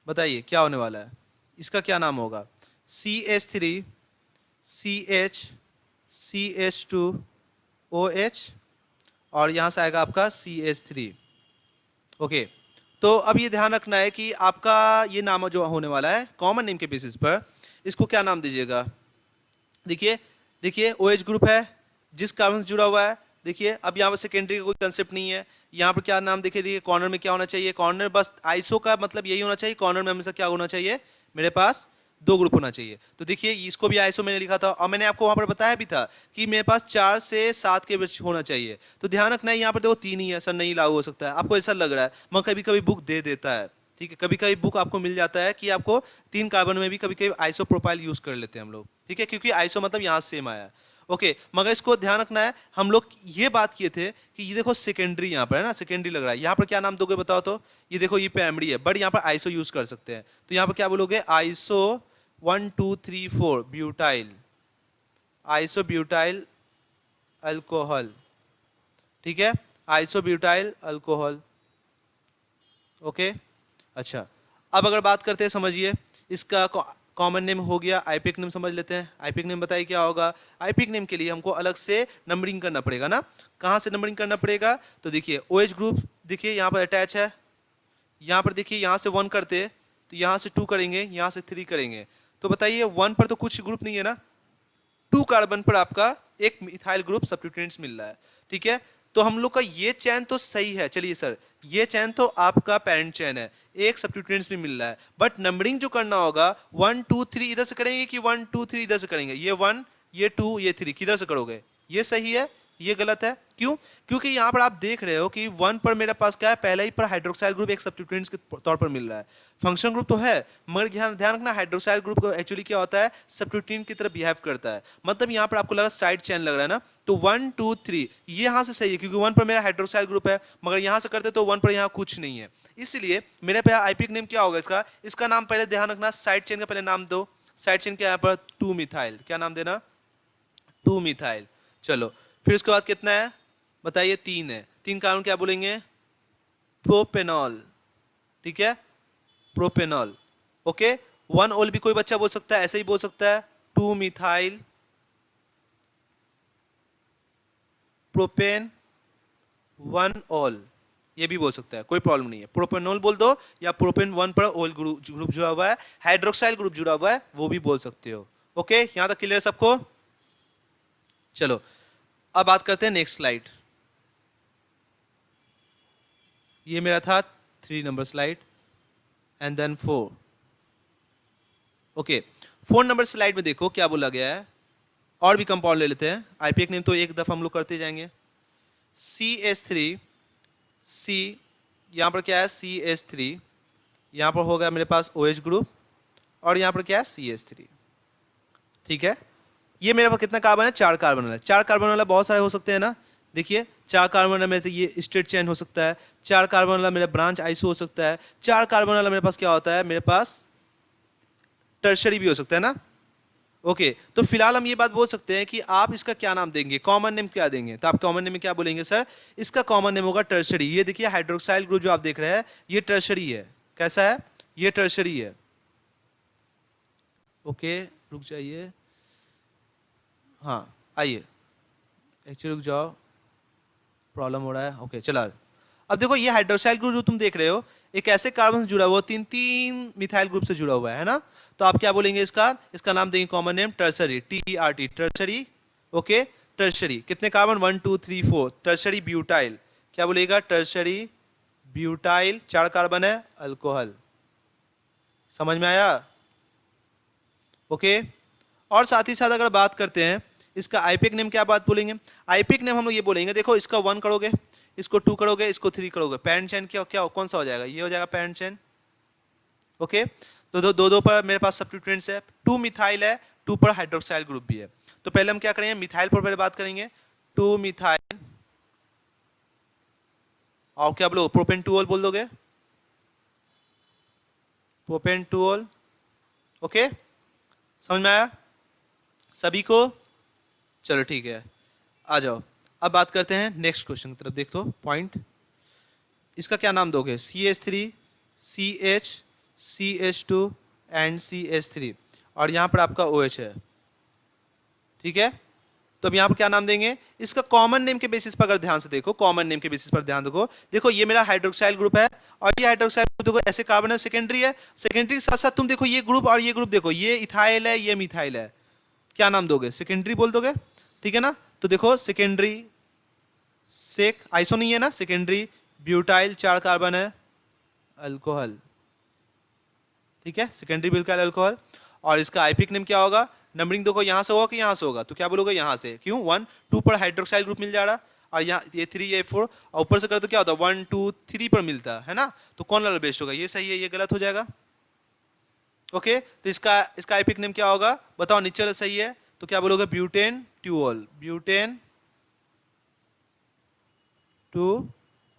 बताइए क्या होने वाला है, इसका क्या नाम होगा, CH3 CH CH2 OH और यहां से आएगा आपका CH3। ओके, तो अब ये ध्यान रखना है कि आपका ये नाम जो होने वाला है कॉमन नेम के बेसिस पर, इसको क्या नाम दीजिएगा। देखिए देखिए OH ग्रुप है जिस कार्बन से जुड़ा हुआ है। देखिए अब यहाँ पर सेकेंडरी का कोई कंसेप्ट नहीं है, यहाँ पर क्या नाम देखिए, देखिए कॉर्नर में क्या होना चाहिए, कॉर्नर बस आइसो का मतलब यही होना चाहिए, कॉर्नर में हमेशा क्या होना चाहिए, मेरे पास 2 ग्रुप होना चाहिए। तो देखिए इसको भी आइसो मैंने लिखा था और मैंने आपको वहाँ पर बताया भी था कि मेरे पास 4 से 7 के बीच होना चाहिए। तो ध्यान रखना है यहाँ पर देखो 3 ही है सर, नहीं लागू हो सकता है, आपको ऐसा लग रहा है, मगर कभी कभी बुक दे देता है। ठीक है, कभी कभी बुक आपको मिल जाता है कि आपको 3 कार्बन में भी कभी कभी आइसो प्रोपाइल यूज कर लेते हैं हम लोग। ठीक है, क्योंकि आइसो मतलब यहाँ सेम आया। ओके, मगर इसको ध्यान रखना है, हम लोग ये बात किए थे कि ये देखो सेकेंडरी यहाँ पर है ना, सेकेंडरी लग रहा है, यहाँ पर क्या नाम दोगे बताओ तो। ये देखो ये प्राइमरी है बट यहाँ पर आइसो यूज कर सकते हैं, तो यहाँ पर क्या बोलोगे, iso 1 2 3 4 butyl, iso butyl alcohol. ठीक है, आइसो ब्यूटाइल अल्कोहल। ओके, अच्छा अब अगर बात करते हैं, समझिए इसका कॉमन नेम हो गया, आईपिक नेम समझ लेते हैं। आईपिक नेम बताइए क्या होगा। आईपिक नेम के लिए हमको अलग से नंबरिंग करना पड़ेगा ना, कहाँ से नंबरिंग करना पड़ेगा, तो देखिए OH ग्रुप देखिए यहाँ पर अटैच है, यहाँ पर देखिए यहाँ से 1 करते तो यहाँ से 2 करेंगे, यहाँ से 3 करेंगे, तो बताइए 1 पर तो कुछ ग्रुप नहीं है ना, 2 कार्बन पर आपका एक मिथाइल ग्रुप सब्स्टिट्यूएंट्स मिल रहा है। ठीक है, तो हम लोग का ये चैन तो सही है, चलिए सर ये चैन तो आपका पेरेंट चैन है, एक सब्स्टिट्यूएंट्स भी मिल रहा है, बट नंबरिंग जो करना होगा 1 2 3 इधर से करेंगे कि 1 2 3 इधर से करेंगे, ये 1 ये 2 ये 3 किधर से करोगे, ये सही है ये गलत है। क्यों? क्योंकि यहाँ पर आप देख रहे हो कि 1 पर मेरे पास क्या है, पहले ही पर हाइड्रोक्साइल ग्रुप एक सब्स्टिट्यूएंट्स के तौर पर मिल रहा है। फंक्शन ग्रुप तो है, मगर ध्यान ध्यान रखना हाइड्रोक्साइल ग्रुप को एक्चुअली क्या होता है, सब्स्टिट्यूएंट की तरह बिहेव करता है। मतलब यहाँ पर आपको लगा साइड चेन लग रहा है ना, तो 1 2 3 ये यहाँ से सही है क्योंकि 1 पर मेरा हाइड्रोक्साइल ग्रुप है, मगर यहाँ से करते तो 1 पर यहाँ कुछ नहीं है। इसलिए मेरे पे आईपीक नेम क्या होगा इसका, इसका नाम पहले ध्यान रखना, साइड चेन का पहले नाम दो। साइड चेन क्या यहाँ पर 2 मिथाइल, क्या नाम देना, 2 मिथाइल। चलो फिर उसके बाद कितना है बताइए, 3 है। 3 कार्बन क्या बोलेंगे, प्रोपेनॉल। ठीक है, प्रोपेनॉल। ओके, 1 ओल भी कोई बच्चा बोल सकता है, ऐसे ही बोल सकता है 2 मिथाइल प्रोपेन 1 ओल, ये भी बोल सकता है, कोई प्रॉब्लम नहीं है। प्रोपेनॉल बोल दो या प्रोपेन 1 पर ओल ग्रुप जुड़ा हुआ है, हाइड्रोक्साइल ग्रुप जुड़ा हुआ है, वो भी बोल सकते हो। ओके, यहां तक क्लियर सबको? चलो अब बात करते हैं नेक्स्ट स्लाइड। ये मेरा था 3 number slide and then 4। Okay, 4 number slide में देखो क्या बोला गया है, और भी कंपाउंड ले लेते हैं। आईपीएक नेम तो एक दफा हम लोग करते जाएंगे। CH3 C, यहाँ पर क्या है CH3, यहाँ पर होगा मेरे पास OH ग्रुप, और यहाँ पर क्या है CH3। ठीक है, ये मेरे पास कितना कार्बन है, 4 कार्बन वाला। 4 कार्बन वाला बहुत सारे हो सकते हैं ना, देखिए 4 कार्बन वाला मेरे तो ये स्ट्रेट चेन हो सकता है, 4 कार्बन वाला मेरा ब्रांच आइसो हो सकता है, 4 कार्बन वाला मेरे पास क्या होता है, मेरे पास टर्शरी भी हो सकता है ना। ओके, तो फिलहाल हम ये बात बोल सकते हैं कि आप इसका क्या नाम देंगे, कॉमन नेम क्या देंगे, तो आप कॉमन नेम में क्या बोलेंगे, सर इसका कॉमन नेम होगा टर्शरी। ये देखिए हाइड्रोक्साइल ग्रुप जो आप देख रहे हैं ये टर्शरी है। कैसा है, ये टर्शरी है। ओके रुक जाइए, हाँ आइए, एक्चुअली रुक जाओ, प्रॉब्लम हो रहा है। ओके चला, अब देखो ये हाइड्रोक्साइल ग्रुप जो तुम देख रहे हो एक ऐसे कार्बन से जुड़ा हुआ, 3 मिथाइल ग्रुप से जुड़ा हुआ है ना, तो आप क्या बोलेंगे, इसका नाम देंगे common name tertiary, TERT, tertiary. Okay, tertiary कितने कार्बन, 1 2 3 4, टर्सरी ब्यूटाइल, क्या बोलेगा, टर्सरी ब्यूटाइल, 4 कार्बन है, अल्कोहल। समझ में आया? ओके, और साथ ही साथ अगर बात करते हैं इसका आईपीएक नेम, क्या बात बोलेंगे, आईपीएक नेम हम लोग ये बोलेंगे, देखो इसका 1 करोगे, इसको 2 करोगे, इसको 3 करोगे, पैरेंट चेन क्या क्या कौन सा हो जाएगा, ये हो जाएगा पैरेंट चेन। ओके, तो दो पर मेरे पास सब्स्टिट्यूएंट्स है, 2 मिथाइल है, 2 पर हाइड्रोक्साइल ग्रुप भी है। तो पहले हम क्या करेंगे, मिथाइल पर पहले बात करेंगे, 2 मिथाइल, और क्या बोलोगे, प्रोपेन 2 ओल बोल दोगे, प्रोपेन 2 ओल। ओके, समझ में आया सभी को? चलो ठीक है, आ जाओ अब बात करते हैं नेक्स्ट क्वेश्चन की तरफ। देखो पॉइंट, इसका क्या नाम दोगे, CH3 CH CH2 and CH3, और यहाँ पर आपका OH है। ठीक है, तो अब यहाँ पर क्या नाम देंगे, इसका कॉमन नेम के बेसिस पर अगर ध्यान से देखो, कॉमन नेम के बेसिस पर ध्यान देखो, देखो ये मेरा हाइड्रोक्साइल ग्रुप है, और ये हाइड्रोक्साइल ग्रुप देखो ऐसे कार्बन है, सेकेंडरी है, सेकेंडरी के साथ साथ तुम देखो ये ग्रुप और ये ग्रुप देखो, ये इथाइल है, ये मिथाइल है, क्या नाम दोगे, सेकेंडरी बोल दोगे। ठीक है ना, तो देखो सेकेंडरी सेक, आइसो नहीं है ना, सेकेंडरी ब्यूटाइल, 4 कार्बन है, अल्कोहल। ठीक है, सेकेंडरी ब्यूटाइल अल्कोहल, और इसका आईपीक नेम क्या होगा, नंबरिंग देखो यहाँ से होगा कि यहाँ से होगा, तो क्या बोलोगे यहाँ से, क्यों 1 2 पर हाइड्रोक्साइल ग्रुप मिल जा रहा, और यहाँ ये 3 ये 4, और ऊपर से कर तो क्या होता है 1 2 3 पर मिलता है ना, तो कौन वाला बेस्ट होगा, ये सही है, ये गलत हो जाएगा। ओके, तो इसका आईपीक नेम क्या होगा बताओ, नीचे वाला सही है, तो क्या बोलोगे, ब्यूटेन 2 ओल, ब्यूटेन 2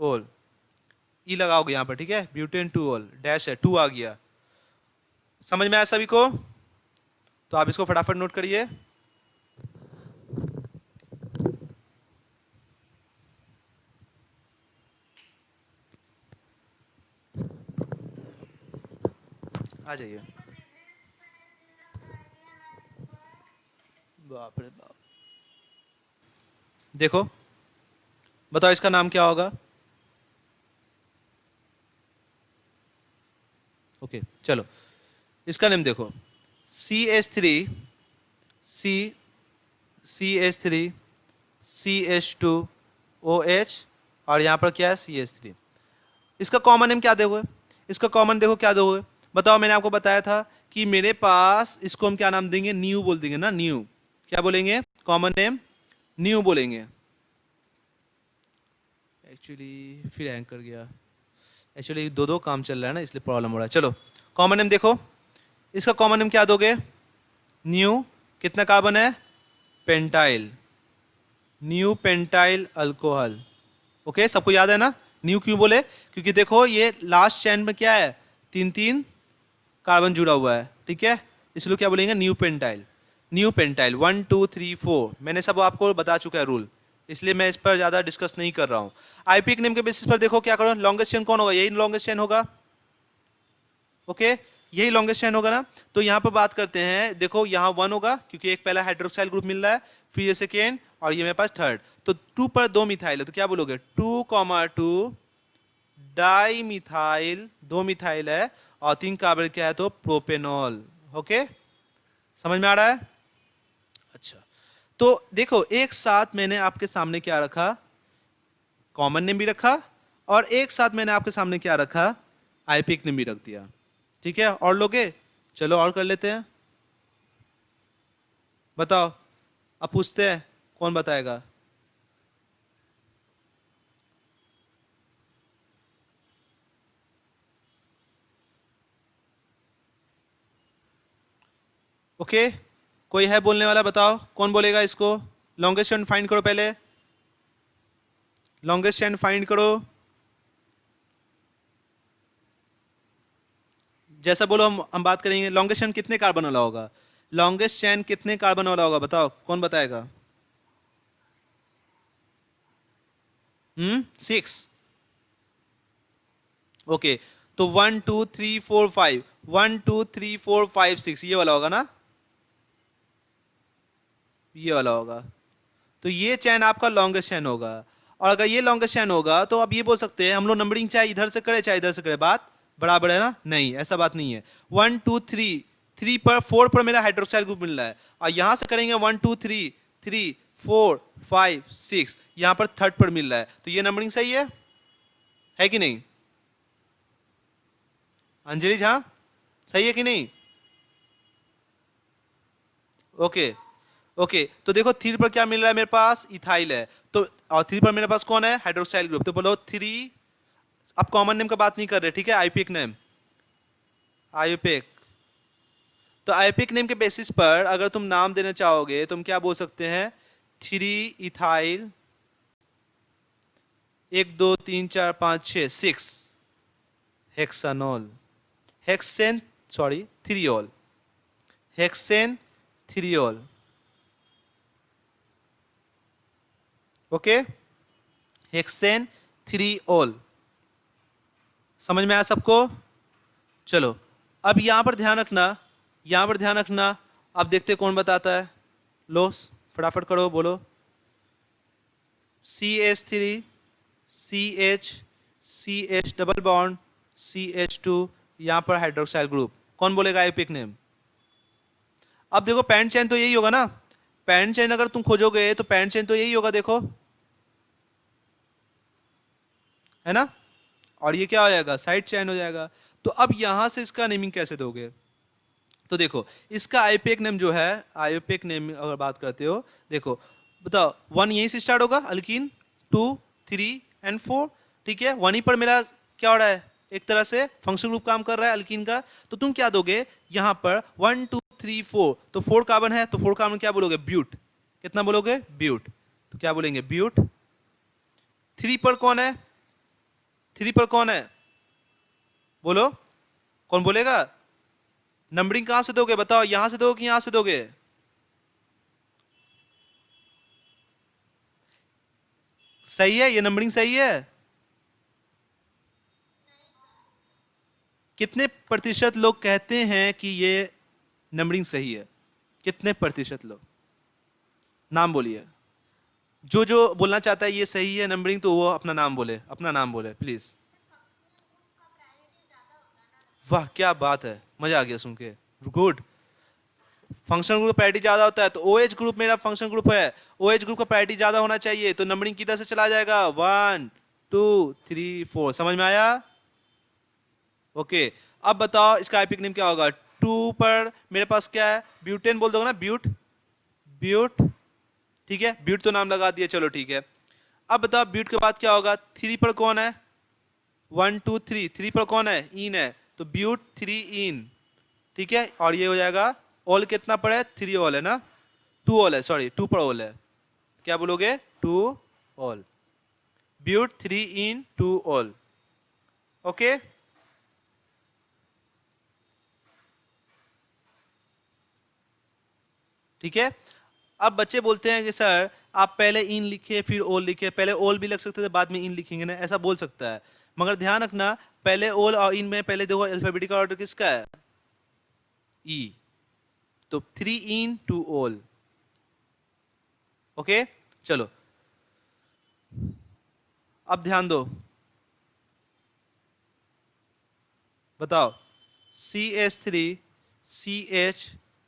ओल, ई लगाओगे यहाँ पर। ठीक है, ब्यूटेन 2 ओल, डैश है, 2 आ गया। समझ में आया सभी को? तो आप इसको फटाफट नोट करिए। आ जाइए, बाप रे बाप, देखो बताओ इसका नाम क्या होगा। ओके चलो, इसका नेम देखो, CH3 C CH3 CH2 OH, और यहाँ पर क्या है CH3। इसका कॉमन नेम क्या दोगे, इसका कॉमन देखो क्या दोगे बताओ, मैंने आपको बताया था कि मेरे पास इसको हम क्या नाम देंगे, न्यू बोल देंगे ना, न्यू, क्या बोलेंगे, कॉमन नेम न्यू बोलेंगे। एक्चुअली फिर हैंग कर गया। एक्चुअली दो दो काम चल रहा है ना, इसलिए प्रॉब्लम हो रहा है। चलो कॉमन नेम देखो, इसका कॉमन नेम क्या दोगे? न्यू, कितना कार्बन है? Pentyl, new pentyl alcohol. Okay, सबको याद है ना? न्यू क्यों बोले? क्योंकि देखो ये लास्ट चैन में क्या है, तीन तीन कार्बन जुड़ा हुआ है, ठीक है, इसलिए क्या बोलेंगे? New pentyl. न्यू पेंटाइल 1 2 3 4 मैंने सब आपको बता चुका है रूल, इसलिए मैं इस पर ज़्यादा डिस्कस नहीं कर रहा हूँ। आईपीक नेम के बेसिस पर देखो क्या करो, लॉन्गेस्ट चेन कौन होगा? यही लॉन्गेस्ट चेन होगा। ओके, यही लॉन्गेस्ट चेन होगा ना। तो यहाँ पर बात करते हैं, देखो यहाँ 1 होगा क्योंकि एक पहला हाइड्रोक्साइल ग्रुप मिल रहा है, फिर ये सेकेंड और ये मेरे पास थर्ड। तो 2 पर 2 मिथाइल है, तो क्या बोलोगे? 2,2 डाई मिथाइल, 2 मिथाइल है और 3 कार्बन क्या है? तो प्रोपेनॉल। ओके, समझ में आ रहा है? अच्छा, तो देखो एक साथ मैंने आपके सामने क्या रखा? कॉमन नेम भी रखा और एक साथ मैंने आपके सामने क्या रखा? आईपीक नेम भी रख दिया, ठीक है। और लोगे? चलो और कर लेते हैं, बताओ। अब पूछते हैं, कौन बताएगा? ओके, कोई है बोलने वाला? बताओ कौन बोलेगा इसको? लॉन्गेस्ट चेन फाइंड करो, पहले लॉन्गेस्ट चेन फाइंड करो। जैसा बोलो हम बात करेंगे। लॉन्गेस्ट चेन कितने कार्बन वाला होगा? लॉन्गेस्ट चेन कितने कार्बन वाला होगा? बताओ कौन बताएगा? 6। ओके, तो 1 2 3 4 5, 1 2 3 4 5 6 ये वाला होगा ना, ये वाला होगा। तो ये चैन आपका लॉन्गेस्ट चैन होगा। और अगर ये लॉन्गेस्ट चैन होगा तो आप ये बोल सकते हैं हम लोग नंबरिंग चाहे इधर से करें चाहे इधर से करें, बात बराबर है ना? नहीं, ऐसा बात नहीं है। 1 2 3, 3 पर 4 पर मेरा हाइड्रोक्साइल ग्रुप मिल रहा है और यहां से करेंगे 1 2 3, 3 4 5 6, यहां पर थर्ड पर मिल रहा है, तो ये नंबरिंग सही है कि नहीं? अंजलि झा, सही है कि नहीं? ओके ओके, तो देखो 3 पर क्या मिल रहा है मेरे पास? इथाइल है, तो और 3 पर मेरे पास कौन है? Hydroxyl group. तो बोलो 3। अब कॉमन नेम का बात नहीं कर रहे, ठीक है, आईपीक नेम, आईपीक। तो आईपीक नेम के बेसिस पर अगर तुम नाम देना चाहोगे तुम क्या बोल सकते हैं? 3 ethyl 1 2 3 4 5 6 6 hexanol, hexane, sorry triol, hexane triol. Okay, hexane triol. समझ में आया सबको? चलो अब यहां पर ध्यान रखना, यहां पर ध्यान रखना। अब देखते कौन बताता है। लो फटाफट करो, बोलो। CH3 CH CH double bond CH2, यहां पर हाइड्रोक्साइल ग्रुप। कौन बोलेगा आईपीक नेम? अब देखो पैंट चेन तो यही होगा ना, पैंट चेन अगर तुम खोजोगे तो पैंट चेन तो यही होगा, देखो है ना। और ये क्या हो जाएगा? साइड चेन हो जाएगा। तो अब यहां से इसका नेमिंग कैसे दोगे? तो देखो इसका आईपीक नेम जो है, आईपीक नेम अगर बात करते हो, देखो बताओ 1 यहीं से स्टार्ट होगा, अल्कीन 2 3 एंड 4, ठीक है। 1 ही पर मेरा क्या हो रहा है? एक तरह से फंक्शन ग्रुप काम कर रहा है अल्कीन का। तो तुम क्या दोगे यहां पर? 1 2 3 4, तो 4 कार्बन है, तो 4 कार्बन क्या बोलोगे? ब्यूट। कितना बोलोगे? ब्यूट। तो क्या बोलेंगे? ब्यूट। 3 पर कौन है? 3 पर कौन है? बोलो, कौन बोलेगा? नंबरिंग कहां से दोगे? बताओ, यहां से दोगे कि यहां से दोगे? सही है, ये नंबरिंग सही है। कितने प्रतिशत लोग कहते हैं कि ये नंबरिंग सही है? कितने प्रतिशत लोग? नाम बोलिए। जो जो बोलना चाहता है ये सही है नंबरिंग, तो वो अपना नाम बोले, अपना नाम बोले प्लीज। वाह क्या बात है, मजा आ गया सुन के, गुड। फंक्शन ग्रुप प्रायोरिटी ज्यादा होता है, तो OH ग्रुप मेरा फंक्शन ग्रुप है, OH ग्रुप का प्रायोरिटी ज्यादा होना चाहिए, तो नंबरिंग किधर से चला जाएगा? 1 2 3 4। समझ में आया? ओके, अब बताओ इसका आईपीक नेम क्या होगा? 2 पर मेरे पास क्या है? ब्यूटेन बोल दोगे ना, ब्यूट, ब्यूट, ठीक है, ब्यूट तो नाम लगा दिया, चलो ठीक है। अब बताओ ब्यूट के बाद क्या होगा, 3 पर कौन है, 1 2 3, 3 पर कौन है, इन है, तो ब्यूट 3 इन, ठीक है। और ये हो जाएगा ऑल कितना पर है, 3 ऑल है ना, 2 ऑल है, सॉरी 2 पर ऑल है, क्या बोलोगे 2 all, but 3 in 2 all, okay. ठीक है। अब बच्चे बोलते हैं कि सर आप पहले इन लिखे फिर ओल लिखे, पहले ओल भी लग सकते थे बाद में इन लिखेंगे ना, ऐसा बोल सकता है, मगर ध्यान रखना पहले ओल और इन में पहले देखो अल्फाबेटिकल ऑर्डर किसका है, ई, तो 3 इन 2 ओल, ओके। चलो अब ध्यान दो, बताओ CH3 CH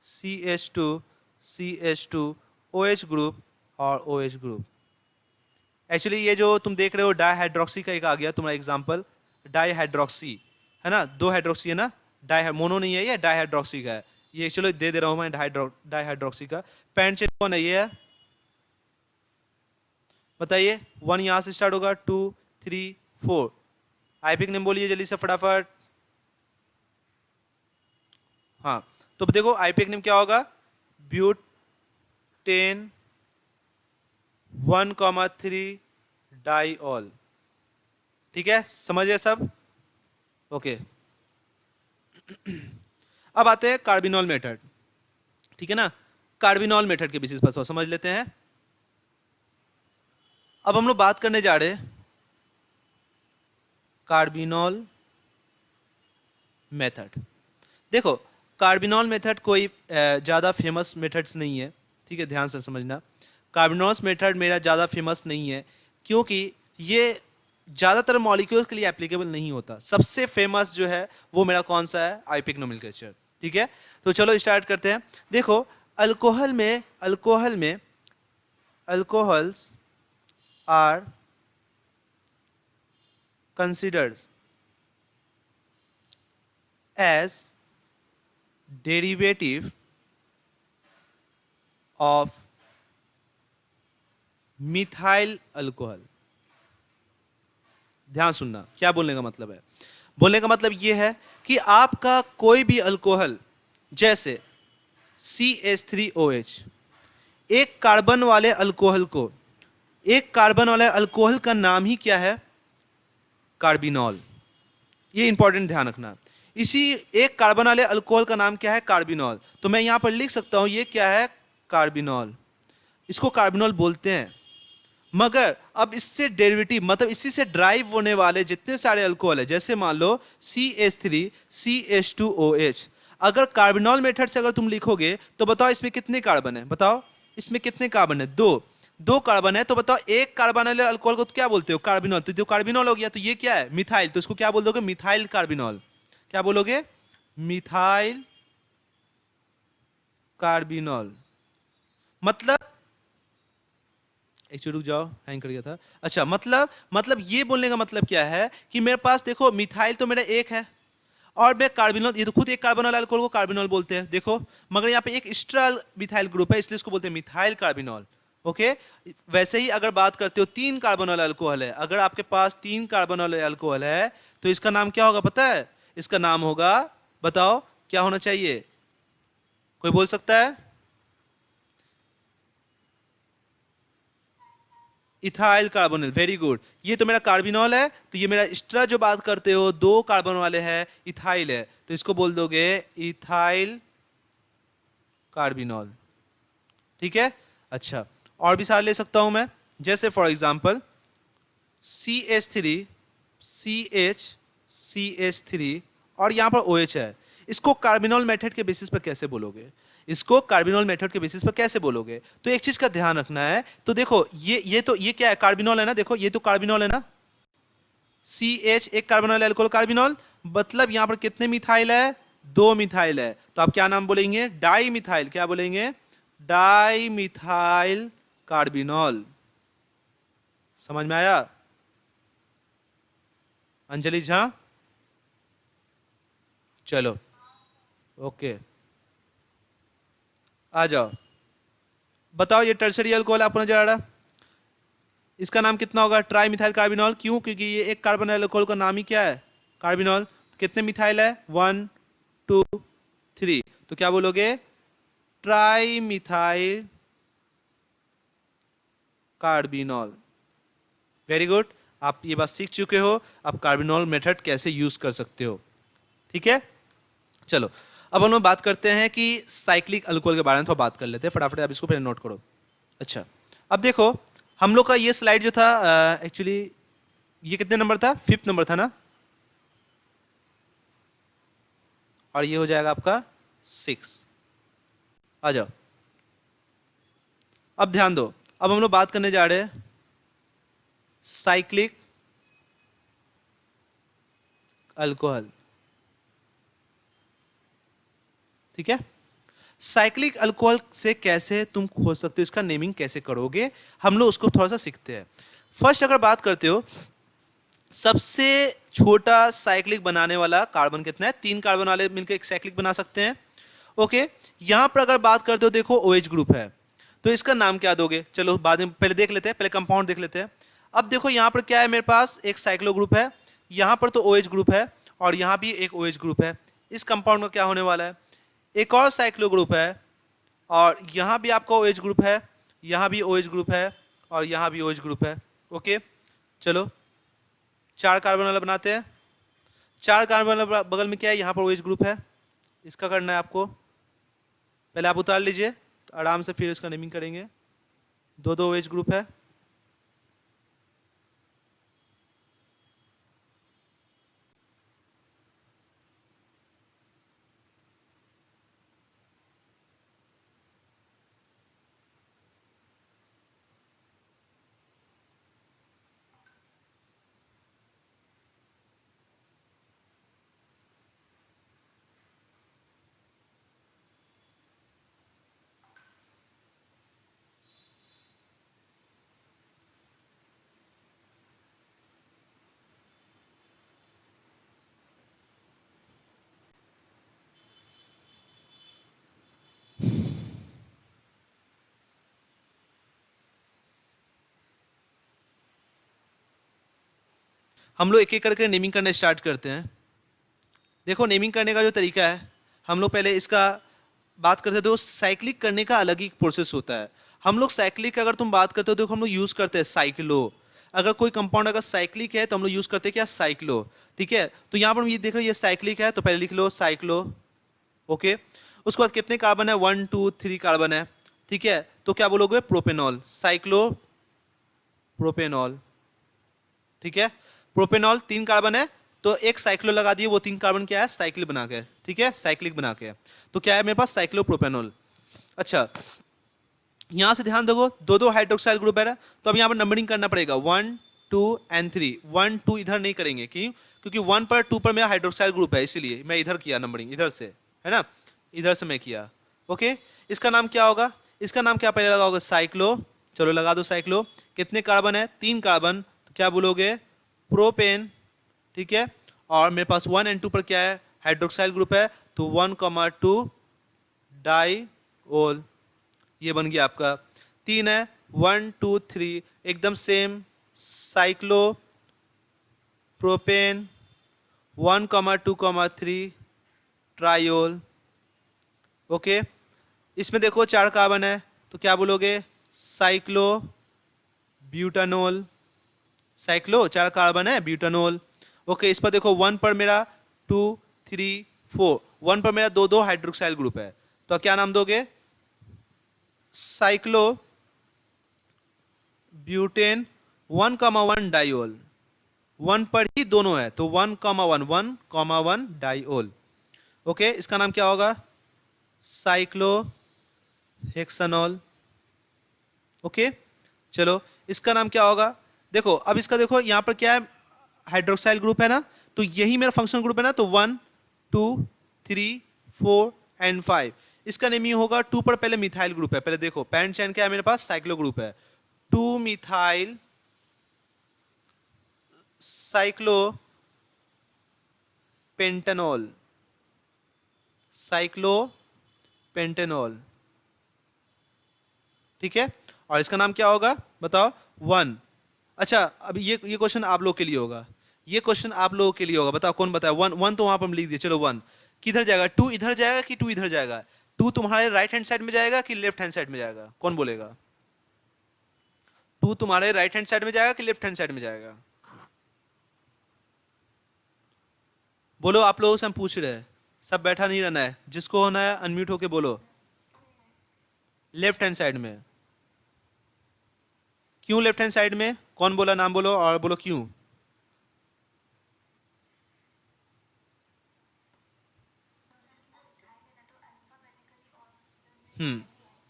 CH2 CH2 OH group और OH ग्रुप। एक्चुअली ये जो तुम देख रहे हो डाईहाइड्रोक्सी का एक आ गया तुम्हारा एग्जांपल, डाईहाइड्रोक्सी है ना, 2 हाइड्रोक्सी है ना, डाई मोनो नहीं है, ये डाईहाइड्रोक्सी का है, ये चलो दे रहा हूं मैं डाईहाइड्रोक्सी का। पेंट चेन कौन है, ये है, बताइए, 1 यहां से स्टार्ट होगा, 2 3 4, आईपिक नेम बोलिए जल्दी से फटाफट। हाँ तो देखो आईपिक नेम क्या होगा, ब्यूटेन 1,3 डाईऑल, ठीक है, समझिए सब, ओके। अब आते हैं कार्बिनॉल मेथड, ठीक है ना, कार्बिनॉल मेथड के बेसिस पर समझ लेते हैं। अब हम लोग बात करने जा रहे हैं कार्बिनॉल मेथड। देखो कार्बिनॉल मेथड कोई ज़्यादा फेमस मेथड्स नहीं है, ठीक है, ध्यान से समझना, कार्बिनॉल्स मेथड मेरा ज़्यादा फेमस नहीं है क्योंकि ये ज़्यादातर मॉलिक्यूल्स के लिए एप्लीकेबल नहीं होता। सबसे फेमस जो है वो मेरा कौन सा है, आईपिक नोमेनक्लेचर, ठीक है। तो चलो स्टार्ट करते हैं। देखो अल्कोहल में alcohols are considered as derivative of methyl alcohol. ध्यान सुनना क्या बोलने का मतलब है, बोलने का मतलब यह है कि आपका कोई भी अल्कोहल जैसे CH3OH, एक कार्बन वाले अल्कोहल को, एक कार्बन वाले अल्कोहल का नाम ही क्या है, कार्बिनॉल, ये इंपॉर्टेंट ध्यान रखना। इसी एक कार्बन वाले अल्कोहल का नाम क्या है, कार्बिनॉल, तो मैं यहां पर लिख सकता हूं ये क्या है, कार्बिनॉल, इसको कार्बिनॉल बोलते हैं। मगर अब इससे डेरिवेटिव मतलब इसी से ड्राइव होने वाले जितने सारे अल्कोहल है, जैसे मान लो CH3 CH2OH, अगर कार्बिनॉल मेथड से अगर तुम लिखोगे तो बताओ इसमें कितने कार्बन है, बताओ इसमें कितने कार्बन है, दो कार्बन है, तो बताओ एक कार्बन वाले अल्कोहल को तो क्या बोलते हो, कार्बिनॉल, तो जो कार्बिनॉल हो गया तो ये क्या है, मिथाइल, तो इसको क्या बोल दोगे, मिथाइल कार्बिनॉल, क्या बोलोगे, मिथाइल कार्बिनॉल। मतलब एक रुक जाओ, हैंग कर गया था। अच्छा मतलब ये बोलने का मतलब क्या है कि मेरे पास देखो मिथाइल तो मेरा एक है और मैं कार्बिनॉल, ये तो खुद एक कार्बन वाला अल्कोहल को कार्बिनॉल बोलते हैं, देखो, मगर यहाँ पे एक एक्स्ट्रा मिथाइल ग्रुप है इसलिए इसको बोलते हैं मिथाइल कार्बिनॉल, ओके। वैसे ही अगर बात करते हो 3 कार्बन वाला अल्कोहल है, अगर आपके पास 3 कार्बन वाला अल्कोहल है तो इसका नाम क्या होगा पता है, इसका नाम होगा, बताओ क्या होना चाहिए, कोई बोल सकता है, इथाइल कार्बोनिल, वेरी गुड। ये तो मेरा कार्बिनॉल है, तो ये मेरा एक्स्ट्रा जो बात करते हो 2 कार्बन वाले हैं, इथाइल है, तो इसको बोल दोगे इथाइल कार्बिनॉल, ठीक है। अच्छा और भी सारे ले सकता हूं मैं, जैसे फॉर एग्जांपल CH3 CH और यहां पर OH है, इसको कार्बिनॉल मेथड के बेसिस पर कैसे बोलोगे, इसको कार्बिनॉल मेथड के बेसिस पर कैसे बोलोगे, तो एक चीज का ध्यान रखना है। तो देखो ये क्या है, कार्बिनॉल है ना, देखो ये तो कार्बिनॉल है ना, CH एक कार्बन वाला अल्कोहल कार्बिनॉल, मतलब यहां पर कितने मिथाइल है, 2 मिथाइल है, तो आप क्या नाम बोलेंगे, डाई मिथाइल, क्या बोलेंगे, डाई मिथाइल कार्बिनॉल। समझ में आया अंजलि झा, चलो ओके आ जाओ, बताओ ये टर्सरी अल्कोहल आपको नजर आ रहा, इसका नाम कितना होगा, ट्राई मिथाइल कार्बिनॉल। क्यों, क्योंकि ये एक कार्बन अल्कोहल का नाम ही क्या है, कार्बिनॉल। कितने मिथाइल है, 1 2 3, तो क्या बोलोगे, tri methyl carbinol. Very good, आप ये बात सीख चुके हो आप कार्बिनॉल मेथड कैसे यूज कर सकते हो। ठीक है, चलो अब हम लोग बात करते हैं कि साइक्लिक अल्कोहल के बारे में थोड़ा बात कर लेते हैं, फटाफट आप इसको पहले नोट करो। अच्छा, अब देखो हम लोग का ये स्लाइड जो था एक्चुअली ये कितने नंबर था, 5th नंबर था ना, और ये हो जाएगा आपका 6। आ जाओ, अब ध्यान दो, अब हम लोग बात करने जा रहे हैं साइक्लिक अल्कोहल। ठीक है, साइक्लिक अल्कोहल से कैसे तुम खोज सकते हो, इसका नेमिंग कैसे करोगे, हम लोग उसको थोड़ा सा सीखते हैं। फर्स्ट अगर बात करते हो, सबसे छोटा साइक्लिक बनाने वाला कार्बन कितना है, 3 कार्बन वाले मिलकर एक साइक्लिक बना सकते हैं। ओके, यहां पर अगर बात करते हो देखो OH ग्रुप है, तो इसका नाम क्या दोगे, चलो बाद में पहले देख लेते हैं, पहले कंपाउंड देख लेते हैं। अब देखो यहां पर क्या है, मेरे पास एक साइक्लो ग्रुप है, यहां पर तो OH ग्रुप है और यहां भी एक OH ग्रुप है। इस कंपाउंड का क्या होने वाला है, एक और साइक्लो ग्रुप है और यहाँ भी आपका OH ग्रुप है, यहाँ भी OH ग्रुप है और यहाँ भी OH ग्रुप है। ओके, चलो 4 कार्बन वाला बनाते हैं। 4 कार्बन वाला बगल में क्या है, यहाँ पर OH ग्रुप है, इसका करना है आपको, पहले आप उतार लीजिए तो आराम से फिर इसका नेमिंग करेंगे। 2 OH ग्रुप है, हम लोग एक एक करके नेमिंग करना स्टार्ट करते हैं। देखो नेमिंग करने का जो तरीका है, हम लोग पहले इसका बात करते हैं, तो साइक्लिक करने का अलग ही प्रोसेस होता है। हम लोग साइक्लिक अगर तुम बात करते हो, देखो हम लोग यूज करते हैं साइक्लो। अगर कोई कंपाउंड अगर साइक्लिक है तो हम लोग यूज करते हैं क्या, साइक्लो। ठीक है, तो यहाँ पर हम ये देख रहे हैं ये साइक्लिक है, तो पहले लिख लो साइक्लो। ओके, उसके बाद कितने कार्बन है, 1 2 3 कार्बन है। ठीक है, तो क्या बोलोगे, प्रोपेनॉल, साइक्लो प्रोपेनॉल। ठीक है, प्रोपेनॉल 3 कार्बन है, तो एक साइक्लो लगा दिए, वो 3 कार्बन क्या है, साइक्लिक बना के। ठीक है, साइक्लिक बना के, तो क्या है मेरे पास, साइक्लोप्रोपेनॉल। अच्छा, यहां से ध्यान देखो, दो दो हाइड्रोक्साइल ग्रुप है ना, तो अब यहां पर नंबरिंग करना पड़ेगा, 1 2 एंड 3। 1 2 इधर नहीं करेंगे, क्यों, क्योंकि 1 पर 2 पर मेरा हाइड्रोक्साइल ग्रुप है, इसीलिए मैं इधर किया नंबरिंग, इधर से है ना, इधर से मैं किया। ओके, इसका नाम क्या होगा, इसका नाम क्या पहले लगा होगा, साइक्लो। चलो लगा दो साइक्लो। कितने कार्बन है, 3 कार्बन, तो क्या बोलोगे, प्रोपेन। ठीक है, और मेरे पास 1 एंड 2 पर क्या है, हाइड्रोक्साइल ग्रुप है, तो 1,2 डाइओल, ये बन गया आपका। 3 है, 1 2 3 एकदम same, cyclo propane, 1,2,3 triol. Okay, इसमें देखो 4 कार्बन है, तो क्या बोलोगे, साइक्लो ब्यूटानोल। साइक्लो 4 कार्बन है, ब्यूटानोल। ओके, इस पर देखो 1 पर मेरा 2 3 4, 1 पर मेरा दो दो हाइड्रोक्साइल ग्रुप है, तो क्या नाम दोगे, साइक्लो ब्यूटेन 1,1 डाइओल। 1 पर ही दोनों है, तो 1,1 डाइओल। ओके, इसका नाम क्या होगा, साइक्लो हेक्सानॉल। ओके, चलो इसका नाम क्या होगा, देखो अब इसका देखो यहाँ पर क्या है, हाइड्रोक्साइल ग्रुप है ना, तो यही मेरा फंक्शनल ग्रुप है ना, तो 1 2 3 4 एंड 5। इसका नेम ये होगा, 2 पर पहले मिथाइल ग्रुप है, पहले देखो पैरेंट चेन क्या है मेरे पास, साइक्लो ग्रुप है, 2 methyl cyclo pentanol, cyclo pentanol. ठीक है, और इसका नाम क्या होगा बताओ, 1 अच्छा अब ये क्वेश्चन आप लोग के लिए होगा, ये क्वेश्चन आप लोगों के लिए होगा। बताओ कौन बताया? वन, वन तो वहां पर हम लिख दिए, चलो वन किधर जाएगा? टू इधर जाएगा कि टू इधर जाएगा? टू तुम्हारे राइट हैंड साइड में जाएगा कि लेफ्ट हैंड साइड में जाएगा? कौन बोलेगा? टू तुम्हारे राइट हैंड साइड में जाएगा कि लेफ्ट हैंड साइड में जाएगा? बोलो, आप लोगों से हम पूछ रहे हैं, सब बैठा नहीं रहना है, जिसको होना है अनम्यूट होके बोलो। लेफ्ट हैंड साइड में। क्यों लेफ्ट हैंड साइड में? कौन बोला? नाम बोलो और बोलो क्यों।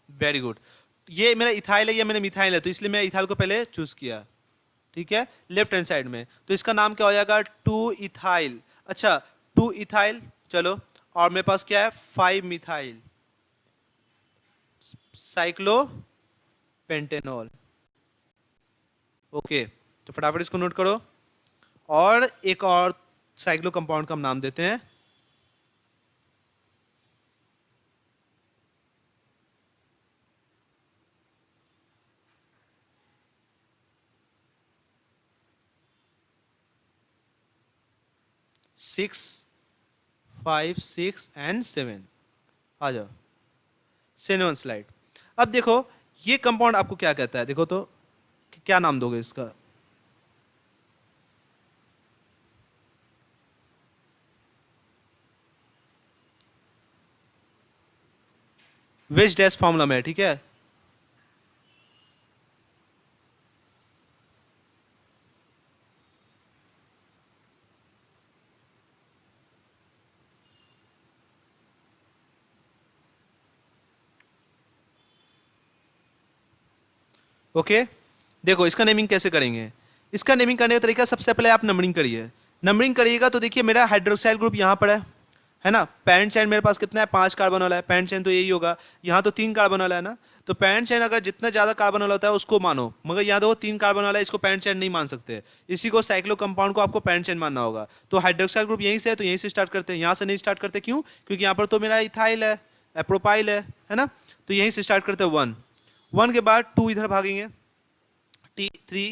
Very good. ये मेरा इथाइल है, ये मैंने मिथाइल है, तो इसलिए मैं इथाइल को पहले चूज किया। ठीक है, लेफ्ट हैंड साइड में, तो इसका नाम क्या हो जाएगा? Two ethyl. अच्छा, टू इथाइल, चलो, और मेरे पास क्या है? Five methyl cyclo pentanol. Okay, तो फटाफट इसको नोट करो। और एक और साइक्लो कंपाउंड का हम नाम देते हैं, six, five, six and seven. आ जाओ, सेवन स्लाइड। अब देखो ये कंपाउंड आपको क्या कहता है, देखो तो क्या नाम दोगे इसका? वेज डैश फॉर्मूला में है, ठीक है। ओके, देखो इसका नेमिंग कैसे करेंगे। इसका नेमिंग करने का तरीका, सबसे पहले आप नंबरिंग करिए। नंबरिंग करिएगा तो देखिए मेरा हाइड्रोक्साइल ग्रुप यहाँ पर है ना। पैरेंट चेन मेरे पास कितना है? 5 कार्बन वाला है। पैरेंट चेन तो यही होगा। यहाँ तो 3 कार्बन वाला है ना, तो पैरेंट चेन अगर जितना ज़्यादा कार्बन वाला होता है उसको मानो, मगर यहाँ देखो 3 कार्बन वाला है, इसको पैरेंट चेन नहीं मान सकते। इसी को साइक्लो कंपाउंड को आपको पैरेंट चेन मानना होगा। तो हाइड्रोक्साइल ग्रुप यहीं से है, तो यहीं से स्टार्ट करते हैं। यहाँ से नहीं स्टार्ट करते, क्यों? क्योंकि यहाँ पर तो मेरा इथाइल है, प्रोपाइल है ना। तो यहीं से स्टार्ट करते हैं। वन, वन के बाद टू इधर भागेंगे, T, three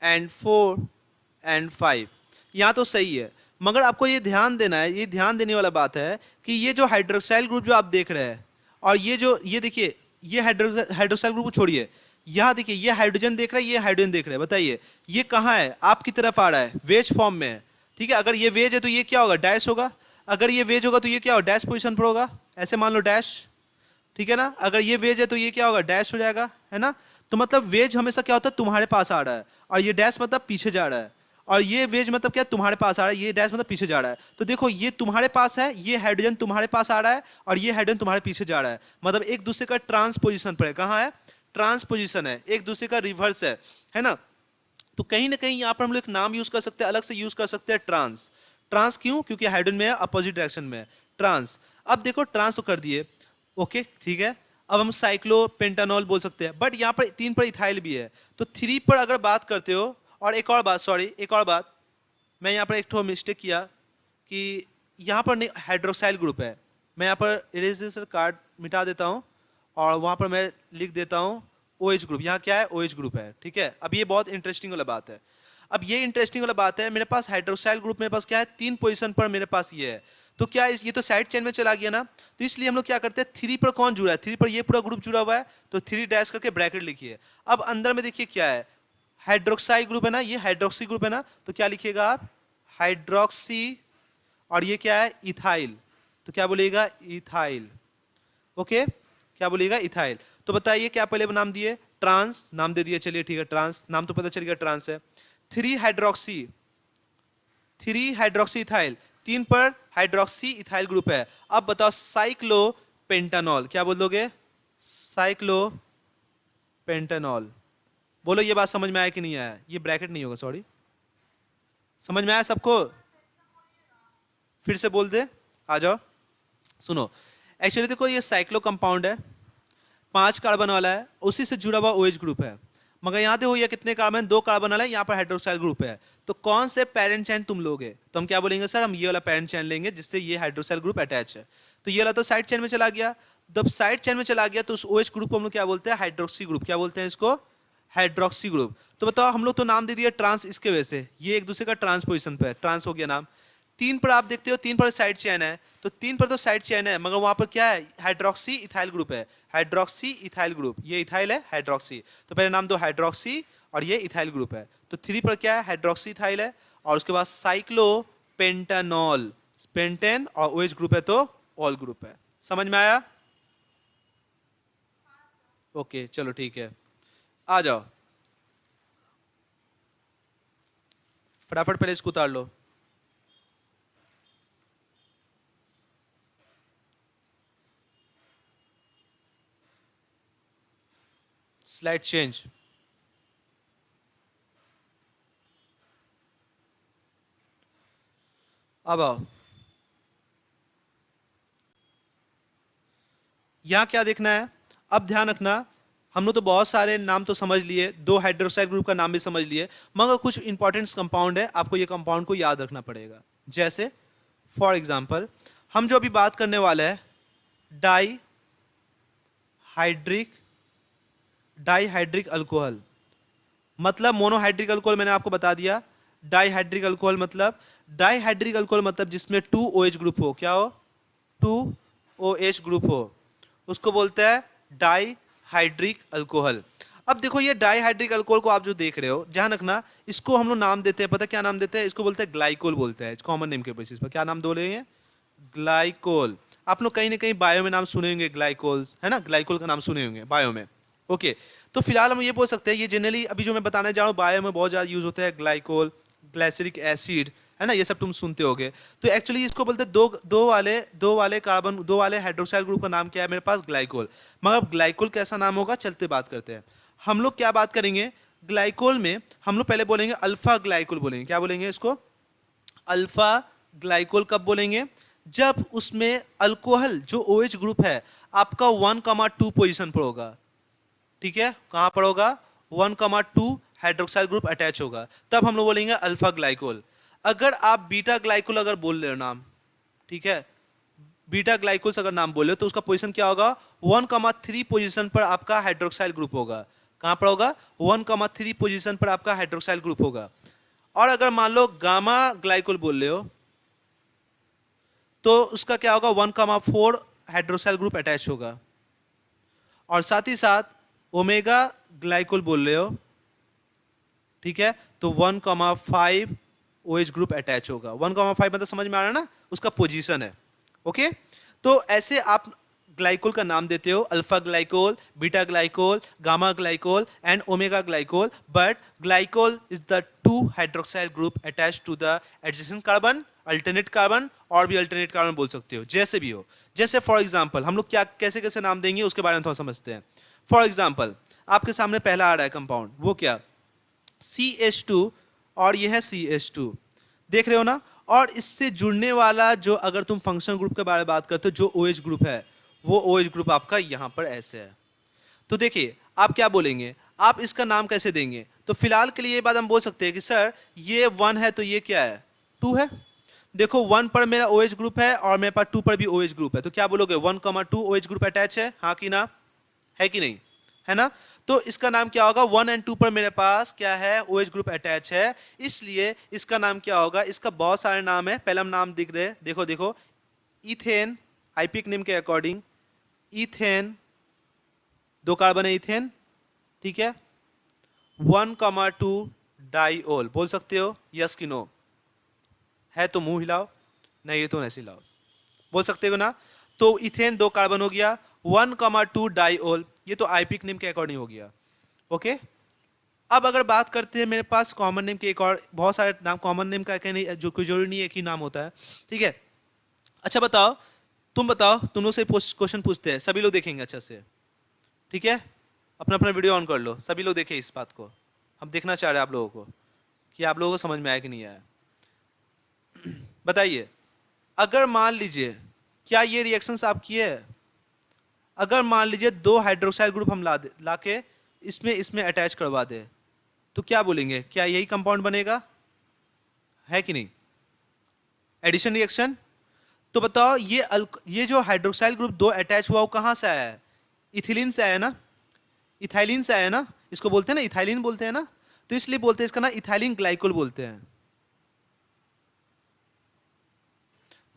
and four and five. यहाँ तो सही है, मगर आपको ये ध्यान देना है, ये ध्यान देने वाला बात है कि ये जो हाइड्रोक्साइल ग्रुप जो आप देख रहे हैं, और ये देखिए, ये हाइड्रोक्साइल ग्रुप को छोड़िए, यहाँ देखिए ये हाइड्रोजन देख रहे हैं, ये हाइड्रोजन देख रहे हैं। बताइए ये कहाँ है? आपकी तरफ आ रहा है, वेज फॉर्म में है। ठीक है, अगर ये वेज है तो ये क्या होगा? डैश होगा। अगर ये वेज होगा तो ये क्या होगा? डैश पोजिशन पर होगा, ऐसे मान लो डैश। ठीक है ना, अगर ये वेज है तो ये क्या होगा? डैश हो जाएगा, है ना। तो मतलब वेज हमेशा क्या होता है? तुम्हारे पास आ रहा है, और ये डैश मतलब पीछे जा रहा है। और ये वेज मतलब क्या? तुम्हारे पास आ रहा है, ये डैश मतलब पीछे जा रहा है। तो देखो ये तुम्हारे पास है, ये हाइड्रोजन तुम्हारे पास आ रहा है, और ये हाइड्रोजन तुम्हारे पीछे जा रहा है। मतलब एक दूसरे का ट्रांस पोजिशन पर है। कहाँ है? ट्रांस पोजिशन है, एक दूसरे का रिवर्स है ना। तो कहीं ना कहीं यहाँ पर हम लोग एक नाम यूज कर सकते हैं, अलग से यूज कर सकते हैं, ट्रांस। ट्रांस क्यों? क्योंकि हाइड्रोजन में है, अपोजिट डायरेक्शन में है, ट्रांस। अब देखो ट्रांस तो कर दिए, ओके ठीक है। अब हम साइक्लोपेंटानॉल बोल सकते हैं, बट यहाँ पर 3 पर इथाइल भी है, तो 3 पर अगर बात करते हो। और एक और बात, सॉरी एक और बात, मैं यहाँ पर एक ठो मिस्टेक किया कि यहाँ पर हाइड्रोक्साइल ग्रुप है। मैं यहाँ पर इरेजर कार्ड मिटा देता हूँ, और वहाँ पर मैं लिख देता हूँ OH ग्रुप। यहाँ क्या है? OH ग्रुप है, ठीक है। अब ये बहुत इंटरेस्टिंग वाला बात है। अब ये इंटरेस्टिंग वाला बात है, मेरे पास हाइड्रोक्साइल ग्रुप मेरे पास क्या है? 3 पोजीशन पर मेरे पास ये है। तो क्या ये तो साइड चेन में चला गया ना, तो इसलिए हम लोग क्या करते हैं, 3 पर कौन जुड़ा है? 3 पर ये पूरा ग्रुप जुड़ा हुआ है, तो 3 डैश करके ब्रैकेट लिखिए। अब अंदर में देखिए क्या है? हाइड्रोक्साइल ग्रुप है ना, ये हाइड्रोक्सी ग्रुप है ना, तो क्या लिखिएगा आप? हाइड्रोक्सी। और ये क्या है? इथाइल। तो क्या बोलिएगा? इथाइल। ओके, क्या बोलिएगा? इथाइल। तो बताइए क्या पहले नाम दिए? ट्रांस नाम दे दिए, चलिए ठीक है, ट्रांस नाम तो पता चल गया, ट्रांस है। 3 हाइड्रोक्सी, 3 हाइड्रोक्सी इथाइल, 3 पर हाइड्रोक्सी इथाइल ग्रुप है। अब बताओ साइक्लो पेंटानॉल, क्या बोल दोगे? साइक्लो पेंटानॉल। बोलो ये बात समझ में आया कि नहीं आया? ये ब्रैकेट नहीं होगा, सॉरी। समझ में आया सबको? फिर से बोल दे, आ जाओ सुनो। एक्चुअली देखो ये साइक्लो कंपाउंड है, 5 कार्बन वाला है, उसी से जुड़ा हुआ OH ग्रुप है। मगर यहाँ देखो ये कितने कार्बन? 2 कार्बन वाला है, यहाँ पर हाइड्रोक्साइल ग्रुप है। तो कौन से पैरेंट चेन तुम लोगे? तो हम क्या बोलेंगे सर? हम ये वाला पैरेंट चेन लेंगे जिससे ये हाइड्रोक्साइल ग्रुप अटैच है। तो ये वाला तो साइड चेन में चला गया। जब साइड चेन में चला गया तो उस OH ग्रुप को हम लोग क्या बोलते हैं? Hydroxy group. क्या बोलते हैं इसको? Hydroxy group. तो बताओ, हम लोग तो नाम दे दिया ट्रांस इसके वजह से, ये एक दूसरे का ट्रांस पोजीशन पे है, ट्रांस हो गया नाम। 3 पर आप देखते हो 3 पर साइड चेन है, तो 3 पर तो साइड चेन है, मगर वहां पर क्या है, हाइड्रोक्सी इथाइल ग्रुप है, हाइड्रोक्सी इथाइल ग्रुप, ये इथाइल है हाइड्रोक्सी, तो पहले नाम दो हाइड्रोक्सी और ये इथाइल ग्रुप है। तो 3 पर क्या है, हाइड्रोक्सी इथाइल है, और उसके बाद साइक्लोपेंटानॉल, पेंटेन और OH ग्रुप है तो ऑल ग्रुप है। समझ में आया? ओके चलो ठीक है, आ जाओ फटाफट पहले इसको उतार लो। Slide change. अब आओ, यहां क्या देखना है, अब ध्यान रखना, हम लोग तो बहुत सारे नाम तो समझ लिए, 2 हाइड्रोक्साइड ग्रुप का नाम भी समझ लिए, मगर कुछ इंपॉर्टेंट कंपाउंड है, आपको ये कंपाउंड को याद रखना पड़ेगा। जैसे फॉर एग्जांपल हम जो अभी बात करने वाले हैं, डाई हाइड्रिक डाईहाइड्रिक अल्कोहल, मतलब मोनोहाइड्रिक अल्कोहल मैंने आपको बता दिया। डाईहाइड्रिक अल्कोहल मतलब, डाईहाइड्रिक अल्कोहल मतलब जिसमें 2 OH ग्रुप हो, क्या हो, 2 OH ग्रुप हो, उसको बोलते हैं डाईहाइड्रिक अल्कोहल। अब देखो ये डाईहाइड्रिक अल्कोहल को आप जो देख रहे हो, ध्यान रखना, इसको हम लोग नाम देते हैं, पता क्या नाम देते हैं, इसको बोलते हैं ग्लाइकोल बोलते हैं, कॉमन नेम के बेसिस पर क्या नाम दो रहे हैं, ग्लाइकोल। आप लोग कहीं ना कहीं बायो में नाम सुने होंगे ग्लाइकोल्स, है ना, ग्लाइकोल का नाम सुने होंगे बायो में। ओके, तो फिलहाल हम ये बोल सकते हैं, ये जनरली अभी जो मैं बताने जा रहा हूँ बायो में बहुत ज़्यादा यूज होता है, ग्लाइकोल, ग्लाइसरिक एसिड, है ना, ये सब तुम सुनते होगे। तो एक्चुअली इसको बोलते हैं दो वाले कार्बन, 2 वाले हाइड्रोक्साइल ग्रुप का नाम क्या है मेरे पास, ग्लाइकोल। मगर ग्लाइकोल कैसा नाम होगा, चलते बात करते हैं। हम लोग क्या बात करेंगे ग्लाइकोल में, हम लोग पहले बोलेंगे अल्फा ग्लाइकोल बोलेंगे, क्या बोलेंगे इसको, अल्फा ग्लाइकोल। कब बोलेंगे, जब उसमें अल्कोहल जो OH ग्रुप है आपका 1,2 पोजीशन पर होगा, ठीक है, कहां पर होगा, 1,2 हाइड्रोक्साइल ग्रुप अटैच होगा, तब हम लोग बोलेंगे अल्फा ग्लाइकोल। अगर आप बीटा ग्लाइकोल अगर बोल रहे हो नाम, ठीक है, बीटा ग्लाइकोल अगर नाम बोले तो उसका पोजीशन क्या होगा, 1,3 पोजीशन पर आपका हाइड्रोक्साइल ग्रुप होगा, कहां पर होगा, 1,3 पोजीशन पर आपका हाइड्रोक्साइल ग्रुप होगा। और अगर मान लो गामा ग्लाइकोल बोल रहे हो तो उसका क्या होगा, 1,4 हाइड्रोक्साइल ग्रुप अटैच होगा। और साथ ही साथ ओमेगा ग्लाइकोल बोल रहे हो, ठीक है, तो 1,5 OH ग्रुप अटैच होगा। 1,5 मतलब समझ में आ रहा है ना, उसका पोजीशन है। ओके, तो ऐसे आप ग्लाइकोल का नाम देते हो, alpha glycol, beta glycol, gamma glycol and omega glycol, but glycol is the 2 hydroxyl group attach to the adjacent carbon, alternate carbon, और भी अल्टरनेट कार्बन बोल सकते हो, जैसे भी हो। जैसे फॉर एग्जांपल हम लोग क्या कैसे कैसे नाम देंगे उसके बारे में थोड़ा समझते हैं। फॉर एग्जाम्पल आपके सामने पहला आ रहा है कंपाउंड, वो क्या, CH2, और ये है CH2, देख रहे हो ना। और इससे जुड़ने वाला जो, अगर तुम फंक्शनल ग्रुप के बारे में बात करते हो, जो OH ग्रुप है वो OH ग्रुप आपका यहां पर ऐसे है। तो देखिए आप क्या बोलेंगे, आप इसका नाम कैसे देंगे, तो फिलहाल के लिए ये बात हम बोल सकते हैं कि सर ये 1 है तो ये क्या है, 2 है। देखो 1 पर मेरा OH ग्रुप है और मेरे पास 2 पर भी OH ग्रुप है, तो क्या बोलोगे, 1,2 OH ग्रुप अटैच है, हाँ कि ना, है कि नहीं, है ना। तो इसका नाम क्या होगा, 1 और 2 पर मेरे पास क्या है, OH ग्रुप अटैच है, इसलिए इसका नाम क्या होगा, इसका बहुत सारे नाम है, पहला नाम दिख रहे, देखो देखो, इथेन, आईपिक नेम के अकॉर्डिंग इथेन, 2 कार्बन है इथेन, ठीक है, 1,2 डाइओल, बोल सकते हो यस कि नो, है तो मुंह हिलाओ, नहीं है तो ऐसे हिलाओ, बोल सकते हो ना। तो इथेन 2 कार्बन हो गया, 1,2 डाइओल, ये तो आईपिक नेम के अकॉर्डिंग हो गया। ओके, अब अगर बात करते हैं मेरे पास कॉमन नेम के, एक और बहुत सारे नाम कॉमन नेम का क्या नहीं, जो कोई जरूरी नहीं है एक ही नाम होता है, ठीक है। अच्छा बताओ, तुम बताओ, तुम लोग से क्वेश्चन पूछते हैं, सभी लोग देखेंगे अच्छा से, ठीक है, अपना अपना वीडियो ऑन कर लो, सभी लोग देखें इस बात को, हम देखना चाह रहे हैं आप लोगों को कि आप लोगों को समझ में आया कि नहीं आया। बताइए, अगर मान लीजिए, क्या ये रिएक्शंस आप किए, अगर मान लीजिए 2 हाइड्रोक्साइल ग्रुप हम ला के इसमें अटैच करवा दे, तो क्या बोलेंगे, क्या यही कंपाउंड बनेगा, है कि नहीं, एडिशन रिएक्शन। तो बताओ ये जो हाइड्रोक्साइल ग्रुप 2 अटैच हुआ वो कहां से आया है, इथिलीन से आया ना, इथाइलिन से आया ना, इसको बोलते हैं ना इथाइलिन बोलते हैं ना, तो इसलिए बोलते हैं इसका ना इथाइलिन ग्लाइकोल बोलते हैं।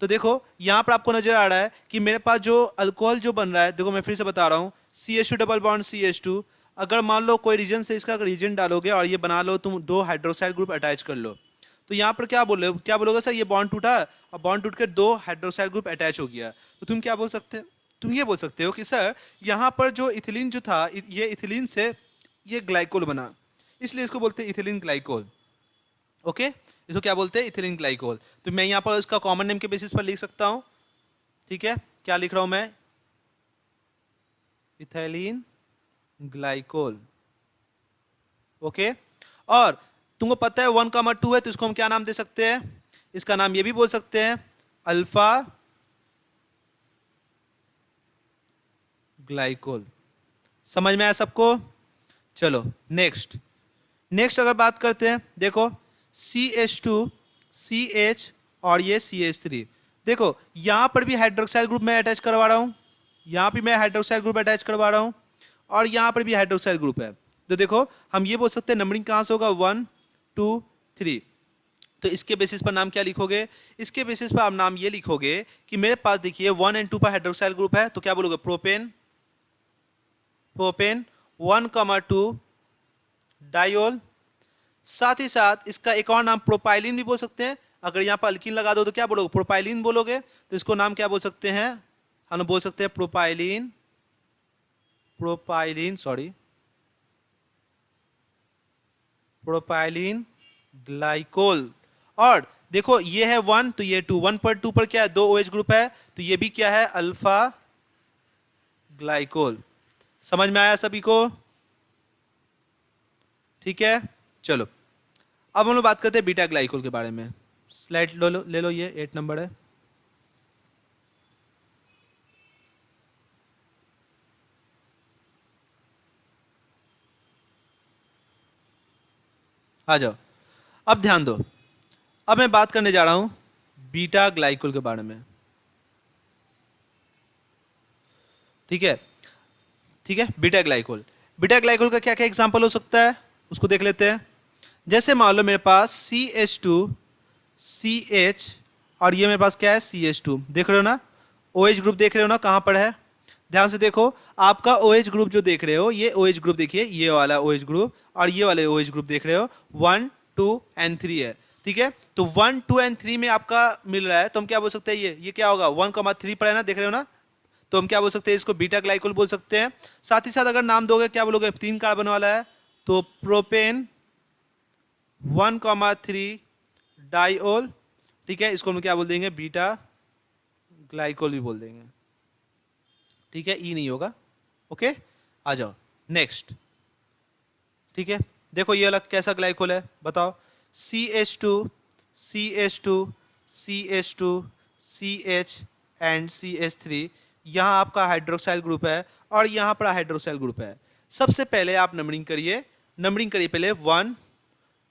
तो देखो यहां पर आपको नजर आ रहा है कि मेरे पास जो अल्कोहल जो बन रहा है, देखो मैं फिर से बता रहा हूं, CH2 डबल बॉन्ड CH2, अगर मान लो कोई रीजन से इसका रीजन डालोगे और ये बना लो तुम, दो हाइड्रोक्साइड ग्रुप अटैच कर लो, तो यहाँ पर क्या बोले, क्या बोलोगे सर ये बॉन्ड टूटा और बॉन्ड टूट के दो हाइड्रोक्साइड ग्रुप अटैच हो गया, तो तुम क्या बोल सकते हो, तुम ये बोल सकते हो कि सर यहाँ पर जो इथिलीन जो था, ये इथिलीन से ये ग्लाइकोल बना, इसलिए इसको बोलते हैं इथिलीन ग्लाइकोल। ओके, इसको क्या बोलते हैं, इथिलीन ग्लाइकोल। तो मैं यहाँ पर इसका कॉमन नेम के बेसिस पर लिख सकता हूँ, ठीक है, क्या लिख रहा हूँ मैं, इथिलीन ग्लाइकोल। ओके, और तुमको पता है 1,2 है, तो इसको हम क्या नाम दे सकते हैं, इसका नाम ये भी बोल सकते हैं अल्फा ग्लाइकोल। समझ में आया सबको? चलो नेक्स्ट, नेक्स्ट अगर बात करते हैं, देखो CH2 CH और ये CH3, देखो यहां पर भी हाइड्रोक्साइल ग्रुप मैं अटैच करवा रहा हूं, यहां भी मैं हाइड्रोक्साइल ग्रुप अटैच करवा रहा हूं, और यहां पर भी हाइड्रोक्साइल ग्रुप है। तो देखो हम ये बोल सकते हैं नंबरिंग कहां से होगा, 1 2 3, तो इसके बेसिस पर नाम क्या लिखोगे, इसके बेसिस पर आप नाम ये लिखोगे कि मेरे पास देखिए 1 और 2 पर हाइड्रोक्साइल ग्रुप है, तो क्या बोलोगे, प्रोपेन, प्रोपेन 1,2 डायोल। साथ ही साथ इसका एक और नाम प्रोपाइलिन भी बोल सकते हैं, अगर यहाँ पर अल्कीन लगा दो तो क्या बोलोगे, प्रोपाइलिन बोलोगे, तो इसको नाम क्या बोल सकते हैं, हम बोल सकते हैं propylene, propylene sorry propylene glycol. और देखो ये है 1 तो ये 2, 1 पर 2 पर क्या है, दो OH ग्रुप है, तो ये भी क्या है, अल्फा ग्लाइकोल। समझ में आया सभी को? ठीक है, चलो अब हम लोग बात करते हैं बीटा ग्लाइकोल के बारे में। स्लाइड ले लो, ये 8 नंबर है। आ जाओ, अब ध्यान दो, अब मैं बात करने जा रहा हूं बीटा ग्लाइकोल के बारे में। ठीक है, ठीक है, बीटा ग्लाइकोल, बीटा ग्लाइकोल का क्या क्या एग्जांपल हो सकता है उसको देख लेते हैं। जैसे मान लो मेरे पास CH2 CH और ये मेरे पास क्या है, CH2, देख रहे हो ना, OH ग्रुप देख रहे हो ना कहां पर है, ध्यान से देखो, आपका OH ग्रुप जो देख रहे हो, ये OH ग्रुप देखिए, ये वाला OH ग्रुप और ये वाले OH ग्रुप देख रहे हो, 1 2 एंड 3 है, ठीक है, तो 1 2 एंड 3 में आपका मिल रहा है, तो हम क्या बोल सकते हैं, ये क्या होगा, 1,3 पर है ना, देख रहे हो ना, तो हम क्या बोल सकते हैं, इसको बीटा ग्लाइकोल बोल सकते हैं। साथ ही साथ अगर नाम दोगे क्या बोलोगे, 3 कार्बन वाला है, तो प्रोपेन 1,3 डाइओल, ठीक है, इसको हम क्या बोल देंगे, बीटा ग्लाइकोल भी बोल देंगे, ठीक है, ई नहीं होगा। ओके, आ जाओ नेक्स्ट, ठीक है, देखो ये अलग कैसा ग्लाइकोल है बताओ, CH2 CH2 CH2 CH and CH3, यहाँ आपका हाइड्रोक्साइल ग्रुप है और यहाँ पर हाइड्रोक्साइल ग्रुप है। सबसे पहले आप नंबरिंग करिए, नंबरिंग करिए पहले 1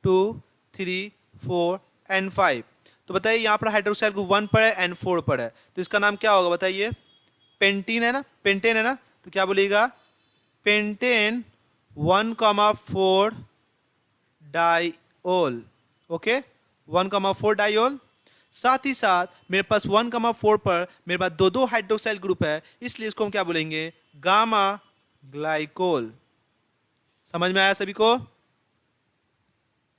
2 3 4 एंड 5, तो बताइए यहाँ पर हाइड्रोक्साइल ग्रुप 1 पर है एंड 4 पर है, तो इसका नाम क्या होगा बताइए, पेंटीन है ना, पेंटेन है ना, तो क्या बोलिएगा, पेंटेन 1,4 डाइओल। Okay, 1,4 diol. साथ ही साथ मेरे पास 1,4 पर मेरे पास दो दो हाइड्रोक्साइल ग्रुप है, इसलिए इसको हम क्या बोलेंगे, गामा ग्लाइकोल। समझ में आया सभी को?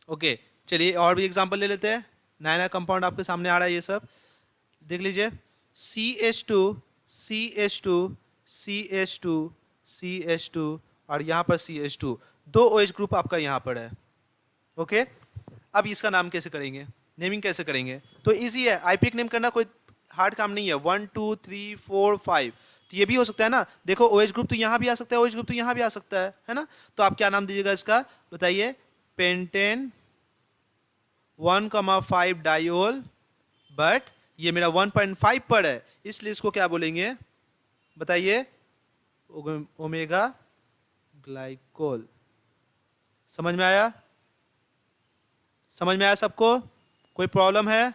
ओके, चलिए और भी एग्जांपल ले लेते हैं, नया नया कंपाउंड आपके सामने आ रहा है, ये सब देख लीजिए, CH2 CH2 CH2 CH2 और यहाँ पर CH2, दो OH ग्रुप आपका यहाँ पर है। ओके, अब इसका नाम कैसे करेंगे, नेमिंग कैसे करेंगे, तो इजी है, आईपिक नेम करना कोई हार्ड काम नहीं है, 1 2 3 4 5, तो ये भी हो सकता है ना, देखो OH ग्रुप तो यहाँ भी आ सकता है, OH ग्रुप तो यहाँ भी आ सकता है ना, तो आप क्या नाम दीजिएगा इसका बताइए, पेंटेन 1,5 डाइओल, बट ये मेरा 1.5 पर है, इसलिए इसको क्या बोलेंगे बताइए, ओमेगा ग्लाइकोल। समझ में आया? समझ में आया सबको? कोई प्रॉब्लम है?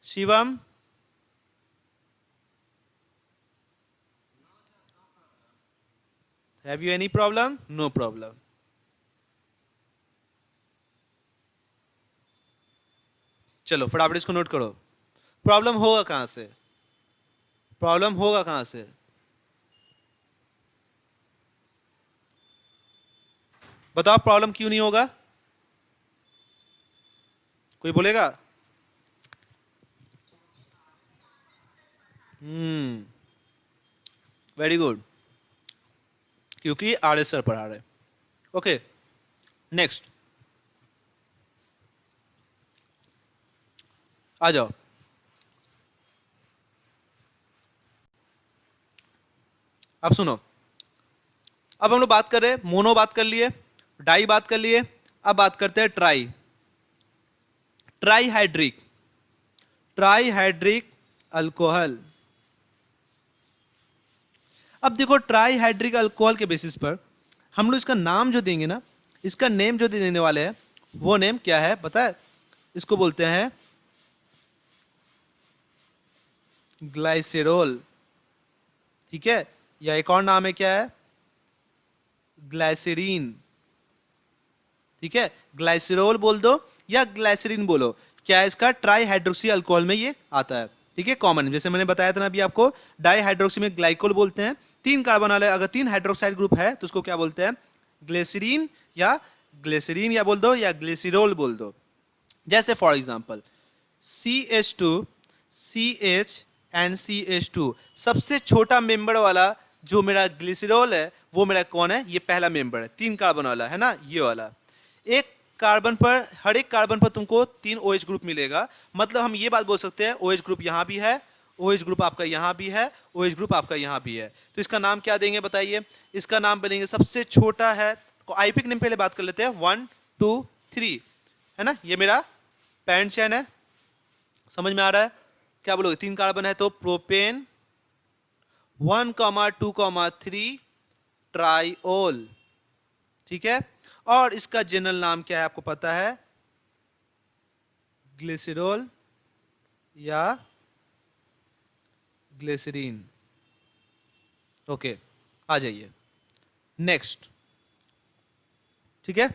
Shivam, have you any problem? No problem. चलो फटाफट इसको नोट करो। प्रॉब्लम होगा कहाँ से? प्रॉब्लम होगा कहाँ से? बताओ प्रॉब्लम क्यों नहीं होगा? कोई बोलेगा? वेरी गुड, क्योंकि आर एस सर पढ़ा रहे। ओके, नेक्स्ट आ जाओ। अब सुनो, अब हम लोग बात कर रहे हैं, मोनो बात कर लिए, डाई बात कर लिए, अब बात करते हैं ट्राई। Trihydric, trihydric alcohol. अब देखो ट्राईहाइड्रिक अल्कोहल के बेसिस पर हम लोग इसका नाम जो देंगे ना, इसका नेम जो देने वाले हैं, वो नेम क्या है पता है? इसको बोलते हैं ग्लाइसेरोल। ठीक है, या एक और नाम है क्या है? ग्लाइसरीन। ठीक है, ग्लाइसेरोल बोल दो या ग्लाइसरीन बोलो, क्या है इसका? ट्राई हाइड्रोक्सी अल्कोहल में ये आता है। ठीक है, कॉमन, जैसे मैंने बताया था ना अभी आपको, डाई हाइड्रोक्सी में ग्लाइकोल बोलते हैं। 3 कार्बन वाले अगर 3 हाइड्रोक्साइड ग्रुप है तो उसको क्या बोलते हैं? ग्लिसरीन, या ग्लिसरीन या बोल दो, या ग्लिसरॉल बोल दो। जैसे for example CH2, CH and CH2, सबसे छोटा मेंबर वाला जो मेरा ग्लिसरॉल है वो मेरा कौन है? ये पहला मेंबर है, 3 कार्बन वाला है ना, ये वाला। एक कार्बन पर, हर एक कार्बन पर तुमको 3 OH ग्रुप मिलेगा। मतलब हम ये बात बोल सकते हैं OH ग्रुप यहाँ भी है, OH ग्रुप आपका यहाँ भी है, OH ग्रुप आपका यहाँ भी है। तो इसका नाम क्या देंगे बताइए? इसका नाम बोलेंगे, सबसे छोटा है, आईपिक नेम पहले बात कर लेते हैं, 1 2 3 है ना, ये मेरा पैरेंट चेन है। समझ में आ रहा है? क्या बोलोगे? 3 कार्बन है तो प्रोपेन, 1,2,3 ट्राईओल। ठीक है, और इसका जनरल नाम क्या है आपको पता है? ग्लिसरॉल या ग्लिसरीन। ओके, आ जाइए नेक्स्ट। ठीक है,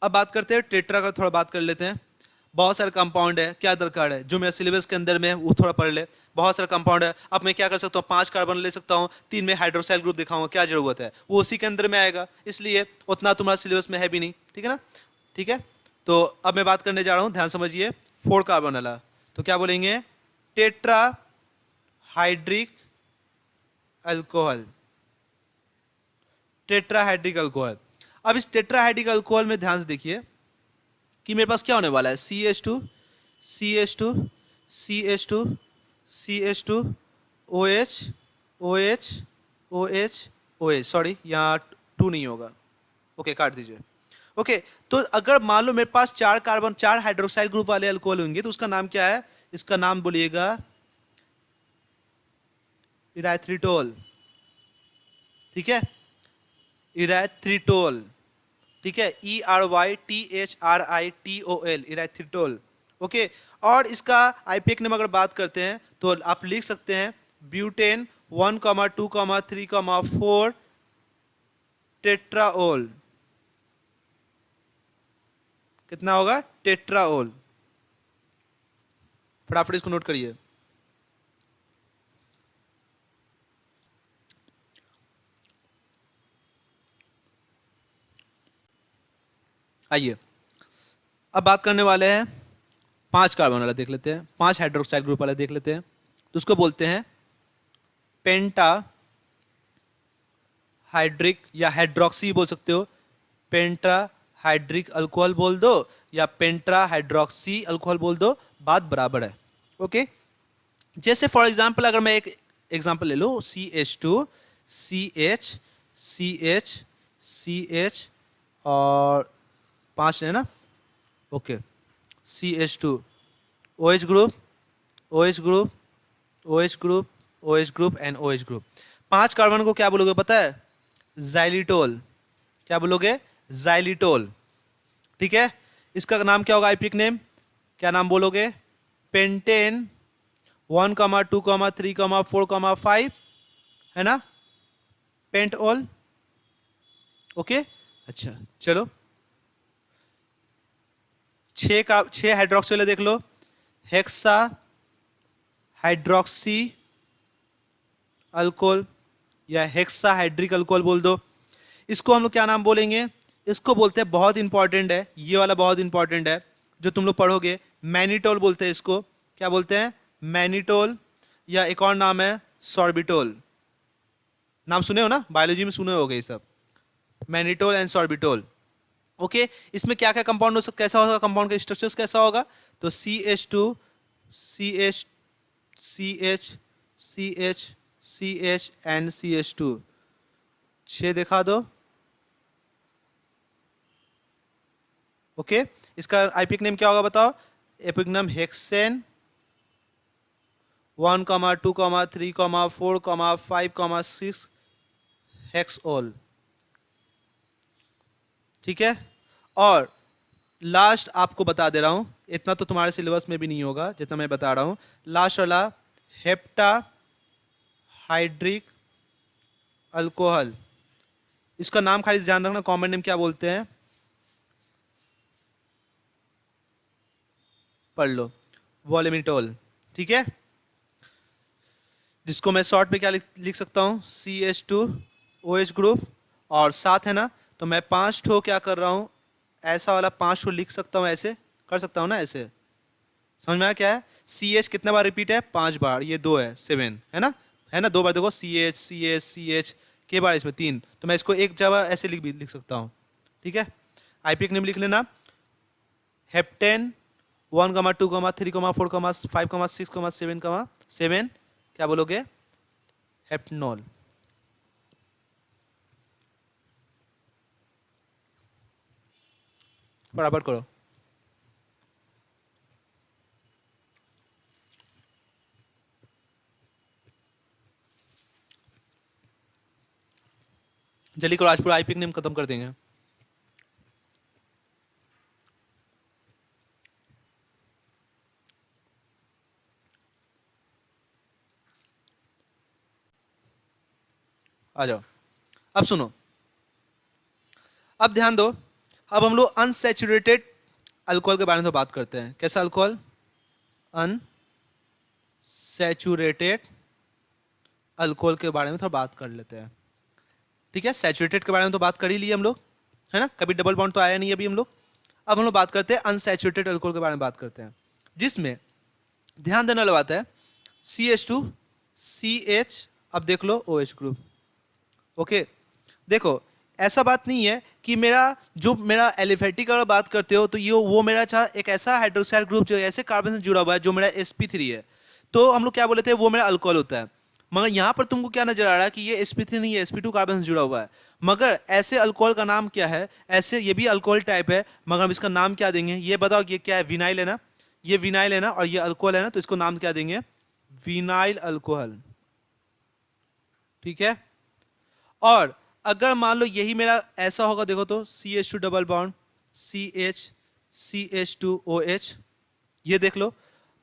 अब बात करते हैं टेट्रा का, थोड़ा बात कर लेते हैं। बहुत सारे कंपाउंड है, क्या दरकार है? जो मेरा सिलेबस के अंदर में है वो थोड़ा पढ़ ले। बहुत सारे कंपाउंड है, अब मैं क्या कर सकता हूँ? 5 कार्बन ले सकता हूँ, 3 में हाइड्रोक्साइल ग्रुप दिखाऊंगा, क्या जरूरत है? वो उसी के अंदर में आएगा, इसलिए उतना तुम्हारा सिलेबस में है भी नहीं। ठीक है ना? ठीक है, तो अब मैं बात करने जा रहा हूँ, ध्यान समझिए। 4 कार्बन वाला, तो क्या बोलेंगे? Tetrahydric alcohol. Tetrahydric alcohol. अब इस टेट्राहाइड्रिक अल्कोहल में ध्यान से देखिए कि मेरे पास क्या होने वाला है? CH2, CH2, CH2, CH2, OH, OH, OH, OH, sorry यहाँ 2 नहीं होगा। ओके, काट दीजिए। ओके, तो अगर मान लो मेरे पास 4 कार्बन, 4 हाइड्रोक्साइल ग्रुप वाले अल्कोहल होंगे तो उसका नाम क्या है? इसका नाम बोलिएगा इराथ्रिटोल। ठीक है, इराथ्रिटोल। ठीक है, ERYTHRITOL, इराथ्रिटोल। ओके, और इसका आईपीएक नेम अगर बात करते हैं तो आप लिख सकते हैं ब्यूटेन 1,2,3,4 टेट्राओल। कितना होगा? टेट्राओल। फटाफट इसको नोट करिए। आइए, अब बात करने वाले हैं 5 कार्बन वाला, देख लेते हैं, 5 हाइड्रोक्साइड ग्रुप वाला देख लेते हैं। तो उसको बोलते हैं पेंटा हाइड्रिक, या हाइड्रोक्सी बोल सकते हो। पेंटा हाइड्रिक अल्कोहल बोल दो या पेंट्रा हाइड्रोक्सी अल्कोहल बोल दो, बात बराबर है। ओके, जैसे फॉर एग्जांपल अगर मैं एक एग्जांपल ले लो, CH2, CH, CH, CH और 5 है ना। Okay, CH2, OH group, OH group, OH group, OH group and OH group. 5 carbon को क्या बोलोगे पता है? जाइलिटोल। क्या बोलोगे? जाइलिटोल। ठीक है, इसका नाम क्या होगा? आईपिक नेम क्या नाम बोलोगे? पेंटेन 1,2,3,4,5 है ना, पेंटओल। ओके, अच्छा चलो, छः हाइड्रोक्सी वाले देख लो, हेक्सा हाइड्रोक्सी अल्कोहल या हेक्सा हाइड्रिक अल्कोहल बोल दो। इसको हम लोग क्या नाम बोलेंगे, इसको बोलते हैं, बहुत इंपॉर्टेंट है ये वाला, बहुत इंपॉर्टेंट है जो तुम लोग पढ़ोगे, मैनिटोल बोलते हैं इसको। क्या बोलते हैं, मैनिटोल, या एक और नाम है सॉर्बिटोल। नाम सुने हो ना, बायोलॉजी में सुने होगे ये सब, मैनिटोल एंड सॉर्बिटोल। ओके, इसमें क्या क्या कंपाउंड हो सकता, कैसा होगा कंपाउंड का स्ट्रक्चर्स कैसा होगा, तो CH2 CH CH CH CH and CH2, 6 दिखा दो। ओके, इसका आईपिक नेम क्या होगा बताओ, एपिक नेम हेक्सेन 1, 2, 3, 4, 5, 6 हेक्सोल। ठीक है, और लास्ट आपको बता दे रहा हूं, इतना तो तुम्हारे सिलेबस में भी नहीं होगा जितना मैं बता रहा हूं, लास्ट वाला हेप्टा हाइड्रिक अल्कोहल, इसका नाम खाली ध्यान रखना, कॉमन नेम क्या बोलते हैं, पढ़ लो, वॉलेमिटोल। ठीक है, जिसको मैं शॉर्ट पे क्या लिख सकता हूँ, CH2OH ग्रुप, और साथ है ना, तो मैं 5 ठो क्या कर रहा हूँ, ऐसा वाला 5 ठो लिख सकता हूँ, ऐसे कर सकता हूँ ना, ऐसे समझ में आया क्या है, CH कितने बार रिपीट है, 5 बार, ये 2 है, 7 है ना 2 बार, देखो CH के बार इसमें 3, तो मैं इसको एक जगह ऐसे लिख सकता हूँ। ठीक है, आईपीक नेम लिख लेना, हेप्टेन 1, 2, 3, 4, 5, 6, 7 क्या बोलोगे, हेप्टनॉल। बराबर करो, जल्दी करो, आज पूरा आईपीक नेम खत्म कर देंगे। आ जाओ, अब सुनो, अब ध्यान दो, अब हम लोग अनसैचुरेटेड अल्कोहल के बारे में तो बात करते हैं। कैसा अल्कोहल, अनसैचुरेटेड अल्कोहल के बारे में थोड़ा बात कर लेते हैं। ठीक है, सैचुरेटेड के बारे में तो बात कर ही लिए हम लोग, है ना, कभी डबल बॉन्ड तो आया नहीं अभी हम लोग। अब हम लोग बात करते हैं अनसैचुरेटेड अल्कोहल के बारे में बात करते हैं, जिसमें ध्यान देने वाली बात है CH2CH, अब देख लो OH ग्रुप। ओके, देखो ऐसा बात नहीं है कि मेरा एलिफेटिक अगर बात करते हो तो ये वो मेरा एक ऐसा हाइड्रोक्साइल ग्रुप जो ऐसे कार्बन से जुड़ा हुआ है जो मेरा sp3 है, तो हम लोग क्या बोले थे, वो मेरा अल्कोहल होता है। मगर यहाँ पर तुमको क्या नजर आ रहा है कि ये sp3 नहीं है, sp2 कार्बन से जुड़ा हुआ है। मगर ऐसे अल्कोहल का नाम क्या है, ऐसे ये भी अल्कोहल टाइप है, मगर हम इसका नाम क्या देंगे, ये बताओ, ये क्या है, विनाइल है ना, ये विनाइल है ना, और ये अल्कोहल है ना, तो इसको नाम क्या देंगे, विनाइल अल्कोहल। ठीक है, और अगर मान लो यही मेरा ऐसा होगा, देखो तो CH2 डबल बॉन्ड CH2OH, ये देख लो,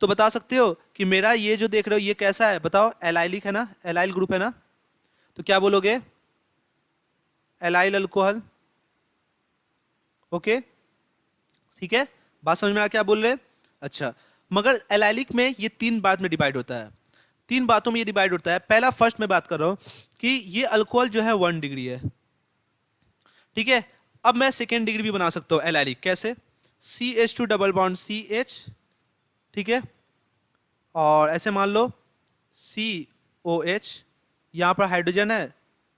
तो बता सकते हो कि मेरा ये जो देख रहे हो ये कैसा है, बताओ, एलाइलिक है ना, एलाइल ग्रुप है ना, तो क्या बोलोगे, एलाइल अल्कोहल। ओके, ठीक है, बात समझ में आ क्या बोल रहे हैं। अच्छा, मगर एलाइलिक में ये 3 बात में डिवाइड होता है, 3 बातों में ये डिवाइड होता है। पहला, फर्स्ट में बात कर रहा हूं कि ये अल्कोहल जो है 1 डिग्री है। ठीक है, अब मैं सेकेंड डिग्री भी बना सकता हूं एलाइलिक, कैसे, CH2 डबल बॉन्ड CH, ठीक है, और ऐसे मान लो COH, यहां पर हाइड्रोजन है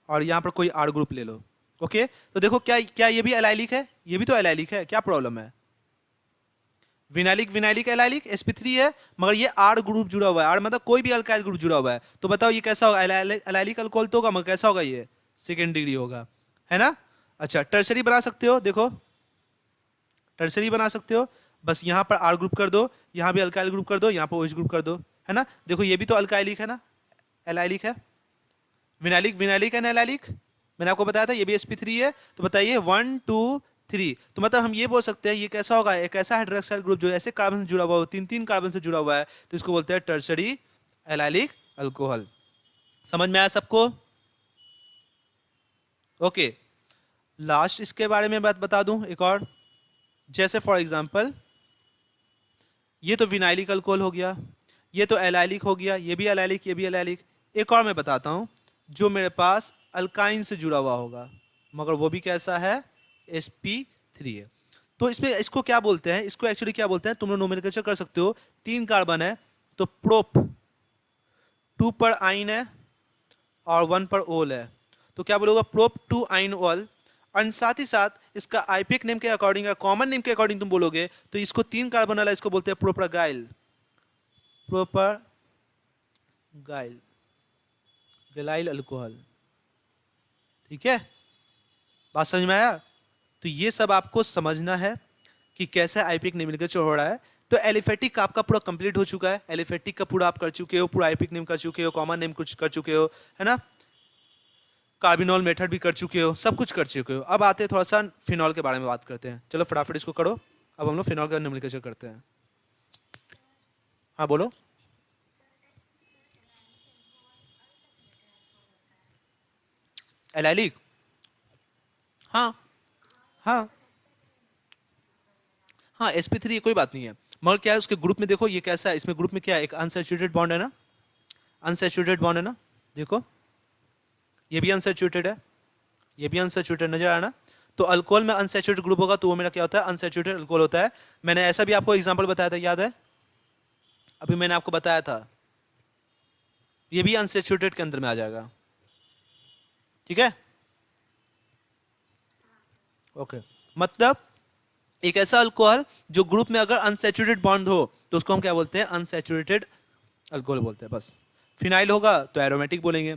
और यहां पर कोई R ग्रुप ले लो। ओके, तो देखो क्या क्या ये भी एलाइलिक है, ये भी तो एलाइलिक है, क्या प्रॉब्लम है, विनाइलिक विनाइलिक एलाइलिक sp3 है, मगर ये R ग्रुप जुड़ा हुआ है, R मतलब कोई भी अल्काइल ग्रुप जुड़ा हुआ है, तो बताओ ये कैसा होगा, एलाइलिक अल्कोहल तो होगा, मगर कैसा होगा, ये सेकेंड डिग्री होगा, है ना। अच्छा, टर्सरी बना सकते हो, देखो टर्सरी बना सकते हो, बस यहाँ पर R ग्रुप कर दो, यहाँ भी अल्काइल ग्रुप कर दो, यहाँ पर OH ग्रुप कर दो, है ना। देखो ये भी तो अल्काइलिक है ना, एलाइलिक है, विनाइलिक विनाइलिक है ना एलाइलिक, मैंने आपको बताया था ये भी sp3 है, तो बताइए 1 2 3, तो मतलब हम ये बोल सकते हैं ये कैसा होगा, एक ऐसा हाइड्रोक्साइल ग्रुप जो ऐसे कार्बन से जुड़ा हुआ हो, 3 कार्बन से जुड़ा हुआ है, तो इसको बोलते हैं टर्सरी एलाइलिक अल्कोहल। समझ में आया सबको। ओके, लास्ट इसके बारे में बात बता दूं एक और, जैसे फॉर एग्जांपल ये तो विनाइलिक अल्कोहल हो गया, ये तो एलाइलिक हो गया, ये भी एलाइलिक, ये भी एलाइलिक। एक और मैं बताता हूँ जो मेरे पास अल्काइन से जुड़ा हुआ होगा, मगर वो भी कैसा है, sp3 है। तो इसमें इसको क्या बोलते हैं, इसको एक्चुअली क्या बोलते हैं, तुम लोग नोमेनक्लेचर कर सकते हो। 3 कार्बन है तो प्रोप, 2 पर आइन है और 1 पर ओल है, तो क्या बोलोगे, प्रोप 2 आइन ओल। और साथ ही साथ इसका आईपीएक नेम के अकॉर्डिंग, कॉमन नेम के अकॉर्डिंग तुम बोलोगे तो इसको 3 कार्बन वाला इसको बोलते हैं प्रोपरागाइल, प्रोपरागाइल, गलाइल अल्कोहल। ठीक है, बात समझ में आया। तो ये सब आपको समझना है कि कैसे आईपीएक नोमेनक्लेचर हो रहा है। तो एलिफेटिक आपका पूरा कंप्लीट हो चुका है, एलिफेटिक का पूरा आप कर चुके हो, पूरा आईपीएक नेम कर चुके हो, कॉमन नेम कुछ कर चुके हो, है ना, कार्बिनॉल मेथड भी कर चुके हो, सब कुछ कर चुके हो। अब आते हैं थोड़ा सा फिनॉल के बारे में बात करते हैं। चलो फटाफट इसको करो। अब हम लोग फिनॉल का नोमेनक्लेचर करते हैं। हाँ बोलो। एलाइलिक, हाँ हाँ हाँ, sp3 कोई बात नहीं है, मगर क्या है उसके ग्रुप में देखो ये कैसा है, इसमें ग्रुप में क्या है, एक अनसैचुरेटेड बॉन्ड है ना, अनसैचुरेटेड बॉन्ड है ना, देखो ये भी अनसैचुरेटेड है, ये भी अनसैचुरेटेड नजर आ रहा है ना। तो अल्कोहल में अनसैचुरेटेड ग्रुप होगा तो वो मेरा क्या होता है, अनसैचुरेटेड अल्कोहल होता है। मैंने ऐसा भी आपको एग्जांपल बताया था, याद है, अभी मैंने आपको बताया था, ये भी अनसैचुरेटेड के अंदर में आ जाएगा। ठीक है, ओके। मतलब एक ऐसा अल्कोहल जो ग्रुप में अगर अनसैचुरेटेड बॉन्ड हो तो उसको हम क्या बोलते हैं, अनसैचुरेटेड अल्कोहल बोलते हैं, बस। फिनाइल होगा तो एरोमेटिक बोलेंगे,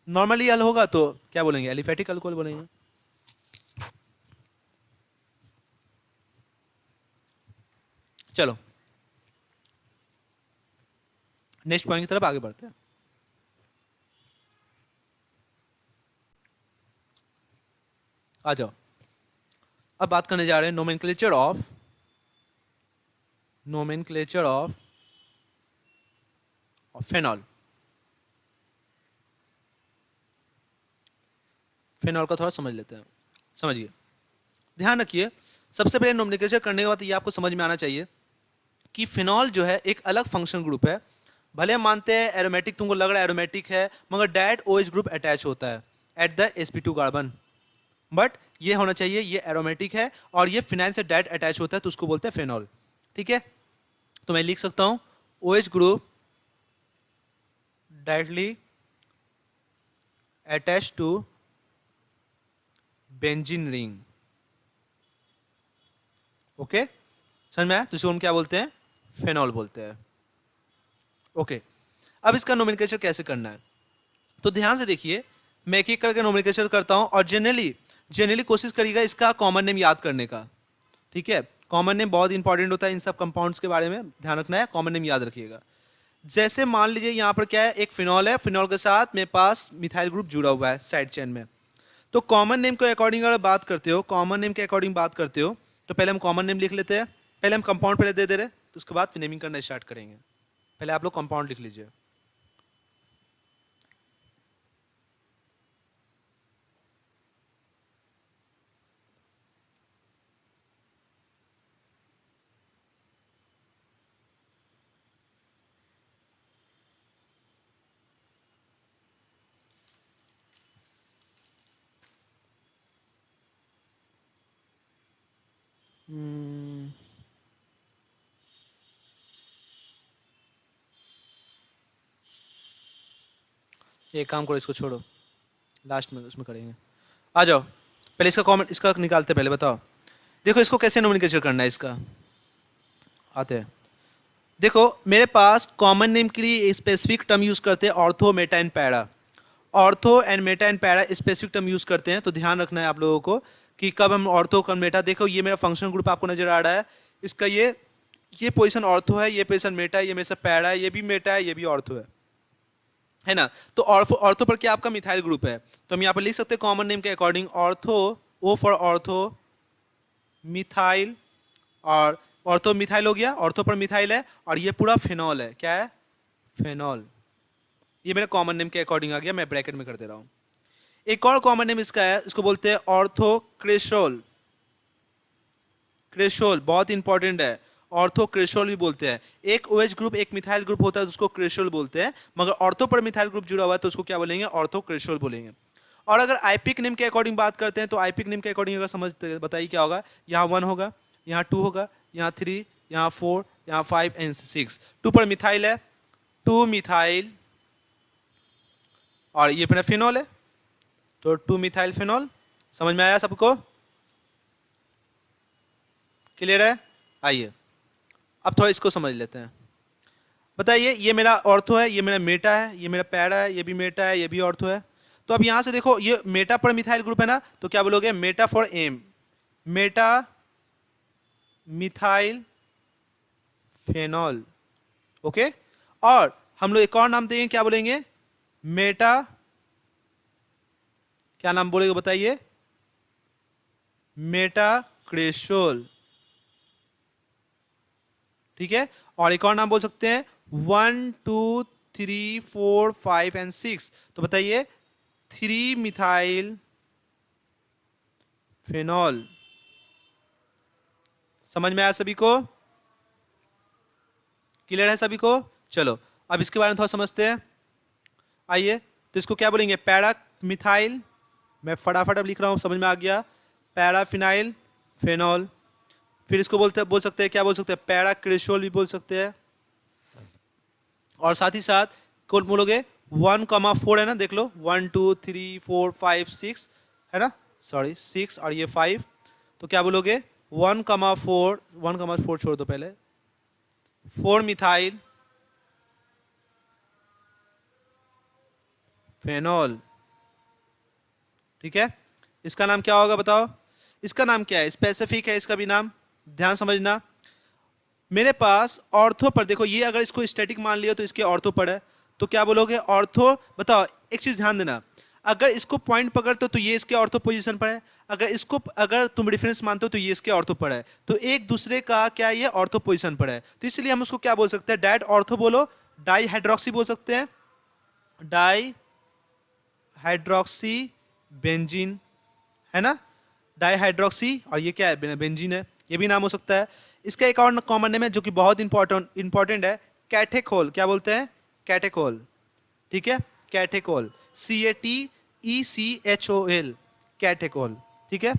नॉर्मली अल होगा तो क्या बोलेंगे, एलिफेटिक अल्कोहल बोलेंगे। चलो नेक्स्ट पॉइंट की तरफ आगे बढ़ते हैं। आ जाओ, अब बात करने जा रहे हैं नोमेनक्लेचर ऑफ फेनॉल। फेनॉल का थोड़ा समझ लेते हैं, समझिए, ध्यान रखिए। सबसे पहले नोमेनक्लेचर करने के बाद ये आपको समझ में आना चाहिए कि फिनॉल जो है एक अलग फंक्शन ग्रुप है। भले हम मानते हैं एरोमेटिक, तुमको लग रहा है एरोमेटिक है, मगर डायरेक्ट ओएच ग्रुप अटैच होता है at the sp2 carbon, but ये होना चाहिए ये एरोमेटिक है और ये फिनाइल से डायरेक्ट अटैच होता है तो उसको बोलते हैं फेनॉल। ठीक है, तो मैं लिख सकता हूं OH group directly attach to benzene ring. Okay, समझ में आया, तो इसको हम क्या बोलते हैं, फेनॉल बोलते हैं। ओके, अब इसका नोमेनक्लेचर कैसे करना है, तो ध्यान से देखिए, मैं एक एक करके नोमेनक्लेचर करता हूं और जनरली कोशिश करिएगा इसका कॉमन नेम याद करने का। ठीक है, कॉमन नेम बहुत इंपॉर्टेंट होता है इन सब कंपाउंड्स के बारे में, ध्यान रखना है, कॉमन नेम याद रखिएगा। जैसे मान लीजिए यहाँ पर क्या है, एक फिनॉल है, फिनॉल के साथ मेरे पास मिथाइल ग्रुप जुड़ा हुआ है साइड चेन में। तो कॉमन नेम के अकॉर्डिंग अगर बात करते हो, कॉमन नेम के अकॉर्डिंग बात करते हो, तो पहले हम कॉमन नेम लिख लेते हैं। पहले हम कंपाउंड पहले दे दे रहे, तो उसके बाद नेमिंग करना स्टार्ट करेंगे। पहले आप लोग कंपाउंड लिख लीजिए। एक काम करो, इसको छोड़ो, लास्ट में उसमें करेंगे। आ जाओ, पहले इसका कॉमन, इसका निकालते पहले, बताओ। देखो इसको कैसे नोमेनक्लेचर करना है इसका, आते हैं। देखो मेरे पास कॉमन नेम के लिए स्पेसिफिक टर्म यूज करते हैं, ortho, Meta and para. Ortho and Meta and para specific term use करते हैं, तो ध्यान रखना है आप लोगों को कि कब हम ऑर्थो कब मेटा। देखो ये मेरा फंक्शन ग्रुप आपको नजर आ रहा है, इसका ये पोजीशन ऑर्थो है, ये पोजीशन मेटा है, ये मेरे से पैरा है, ये भी मेटा है, ये भी ऑर्थो है ना। तो ऑर्थो पर क्या आपका मिथाइल ग्रुप है, तो हम यहाँ पर लिख सकते हैं कॉमन नेम के according ortho, o for ortho, methyl, और ऑर्थो मिथाइल हो गया, ऑर्थो पर मिथाइल है, और ये पूरा फिनॉल है, क्या है, फेनॉल। ये मेरे कॉमन नेम के अकॉर्डिंग आ गया, मैं ब्रैकेट में कर दे रहा हूँ। एक और कॉमन नेम इसका है, इसको बोलते हैं ऑर्थो क्रेशोल। क्रेशोल बहुत इंपॉर्टेंट है, ऑर्थो क्रेशोल भी बोलते हैं। एक OH ग्रुप एक मिथाइल ग्रुप होता है तो उसको क्रेशोल बोलते हैं, मगर ऑर्थो पर मिथाइल ग्रुप जुड़ा हुआ है तो उसको क्या बोलेंगे, ऑर्थो क्रेशोल बोलेंगे। और अगर आईपिक नेम के अकॉर्डिंग बात करते हैं तो आईपिक नेम के अकॉर्डिंग अगर समझ बताइए क्या होगा, यहाँ 1 होगा, यहाँ 2 होगा, यहाँ 3, यहाँ 4, यहाँ 5 एंड 6। 2 पर मिथाइल है, 2 मिथाइल, और ये अपना फिनॉल है तो 2 मिथाइल फिनॉल। समझ में आया सबको, क्लियर है? आइए अब थोड़ा इसको समझ लेते हैं। बताइए, ये मेरा ऑर्थो है, ये मेरा मेटा है, ये मेरा पैरा है, ये भी मेटा है, ये भी ऑर्थो है। तो अब यहां से देखो, ये मेटा पर मिथाइल ग्रुप है ना, तो क्या बोलोगे, meta for M, meta methyl phenol. Okay, और हम लोग एक और नाम देंगे, क्या बोलेंगे, मेटा, क्या नाम बोलेगे बताइए, मेटा क्रेशोल। ठीक है, और एक और नाम बोल सकते हैं 1 2 3 4 5 एंड 6। तो बताइए 3 मिथाइल फेनॉल। समझ में आया सभी को, क्लियर है सभी को? चलो अब इसके बारे में थोड़ा समझते हैं। आइए, तो इसको क्या बोलेंगे, पैरा मिथाइल, मैं फटाफट अब लिख रहा हूं, समझ में आ गया, पैराफिनाइल फेनॉल। फिर इसको बोल सकते हैं, क्या बोल सकते हैं, पैरा क्रेशोल भी बोल सकते हैं। और साथ ही साथ कौन बोलोगे, 1,4 है ना, देख लो 1 2 3 4 5 6 है ना, सॉरी 6 और ये 5, तो क्या बोलोगे 1,4, 1,4 छोड़ दो पहले, 4 मिथाइल फेनॉल। ठीक है, इसका नाम क्या होगा बताओ, इसका नाम क्या है, स्पेसिफिक है इसका भी नाम, ध्यान समझना। मेरे पास ऑर्थो पर देखो, ये अगर इसको स्टैटिक मान लिया तो इसके ऑर्थो पर है, तो क्या बोलोगे, ऑर्थो। बताओ एक चीज ध्यान देना, अगर इसको पॉइंट पकड़ते हो तो ये इसके ऑर्थो पोजीशन पर है, अगर तुम रेफरेंस मानते हो तो ये इसके ऑर्थो पर है, तो एक दूसरे का क्या, ये ऑर्थो पोजीशन पर है, तो इसलिए हम उसको क्या बोल सकते हैं, डायट ऑर्थो बोलो, डाई हाइड्रोक्सी बोल सकते हैं, डाई हाइड्रोक्सी बेंजीन, है ना, डाई हाइड्रोक्सी, और ये क्या है, बेंजीन है, ये भी नाम हो सकता है। इसका एक और कॉमन नेम है जो कि बहुत इंपॉर्टेंट है, कैटेकोल। क्या बोलते हैं, कैटेकोल। ठीक है, कैटेकोल, CATECHOL, कैटेकोल। ठीक है,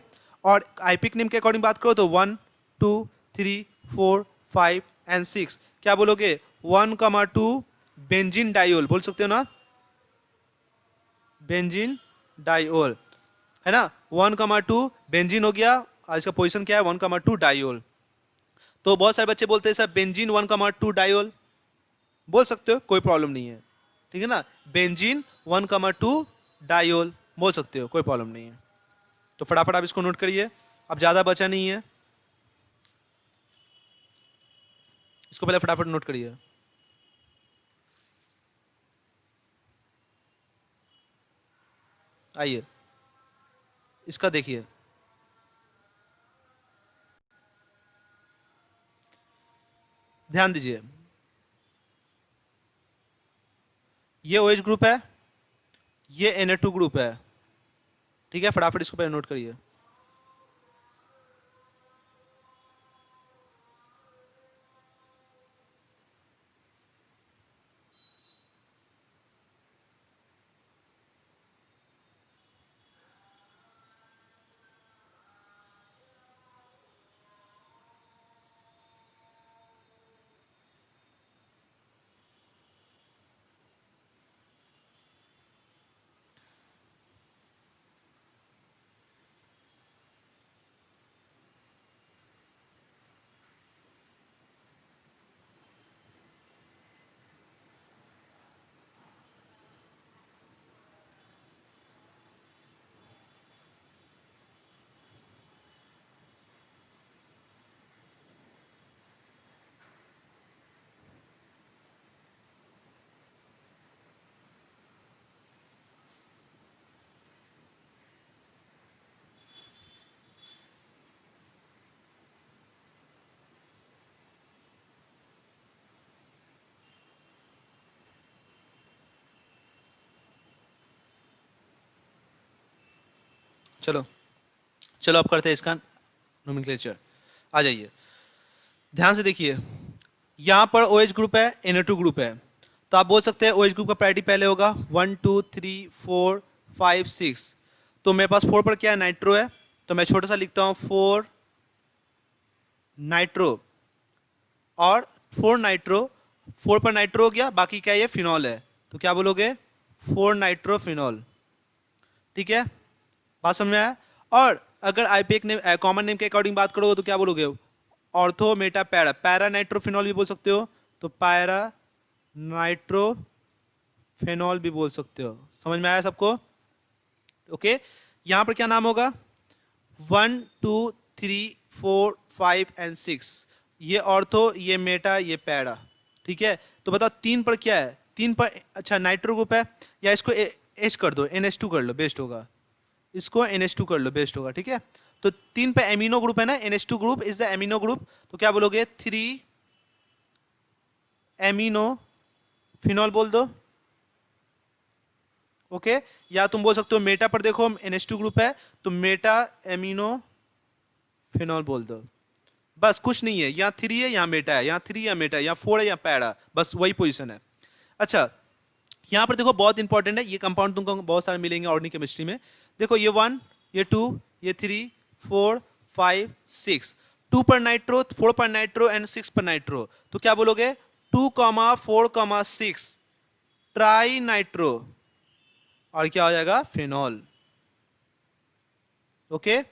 और आईपिक नेम के अकॉर्डिंग बात करो तो 1 2 3 4 5 एंड 6, क्या बोलोगे, 1,2 बेंजीन डाइओल बोल सकते हो ना, बेंजीन डाइओल, है ना, 1,2 बेंजीन हो गया, और इसका पोजीशन क्या है, 1,2 डाइओल। तो बहुत सारे बच्चे बोलते हैं सर बेंजीन 1,2 डाइओल, बोल सकते हो, कोई प्रॉब्लम नहीं है। ठीक है ना, बेंजीन 1,2 डाइओल बोल सकते हो, कोई प्रॉब्लम नहीं है। तो फटाफट आप इसको नोट करिए, अब ज्यादा बचा नहीं है, इसको पहले फटाफट नोट करिए। आइए इसका देखिए, ध्यान दीजिए, ये OH ग्रुप है, ये Na2 ग्रुप है। ठीक है, फटाफट इसको पहले नोट करिए। चलो चलो अब करते हैं इसका नोमेनक्लेचर, आ जाइए। ध्यान से देखिए, यहाँ पर OH ग्रुप है, Na2 ग्रुप है, तो आप बोल सकते हैं OH ग्रुप का प्रायोरिटी पहले होगा 1 2 3 4 5 6। तो मेरे पास 4 पर क्या है, नाइट्रो है, तो मैं छोटा सा लिखता हूँ 4 नाइट्रो, और 4 नाइट्रो, 4 पर नाइट्रो हो गया, बाकी क्या है, ये फिनॉल है, तो क्या बोलोगे 4 नाइट्रो फिनॉल। ठीक है, बात समझ में आया। और अगर आईपीएक नेम कॉमन नेम के अकॉर्डिंग बात करोगे तो क्या बोलोगे, ortho Meta para, para nitrophenol भी बोल सकते हो, तो पैरा नाइट्रोफिनॉल भी बोल सकते हो। समझ में आया सबको? ओके, यहां पर क्या नाम होगा, 1 2 3 4 5 एंड 6, ये ऑर्थो, ये मेटा, ये पैरा। ठीक है, तो बताओ 3 पर क्या है, 3 पर अच्छा नाइट्रो ग्रुप है, या इसको एच कर दो, NH2 कर लो, बेस्ट होगा, इसको NH2 कर लो, बेस्ट होगा। ठीक है, तो 3 पे एमिनो ग्रुप है ना, NH2 group is the amino group, तो क्या बोलोगे 3 एमिनो फिनॉल बोल दो। ओके, या तुम बोल सकते हो मेटा पर देखो NH2 ग्रुप है, तो मेटा एमिनो फिनॉल बोल दो। बस कुछ नहीं है, यहाँ 3 है, यहाँ मेटा है, यहाँ 3 या मेटा है, यहाँ 4 है, यहाँ पैरा, बस वही पोजीशन है। अच्छा, यहाँ पर देखो बहुत इंपॉर्टेंट है, ये कंपाउंड तुमको बहुत सारे मिलेंगे ऑर्गेनिक केमिस्ट्री में। देखो ये 1, ये 2, ये 3 4 5 6, 2 पर नाइट्रो, 4 पर नाइट्रो एंड 6 पर नाइट्रो, तो क्या बोलोगे 2, 4, 6 ट्राई नाइट्रो, और क्या हो जाएगा फिनॉल। ओके,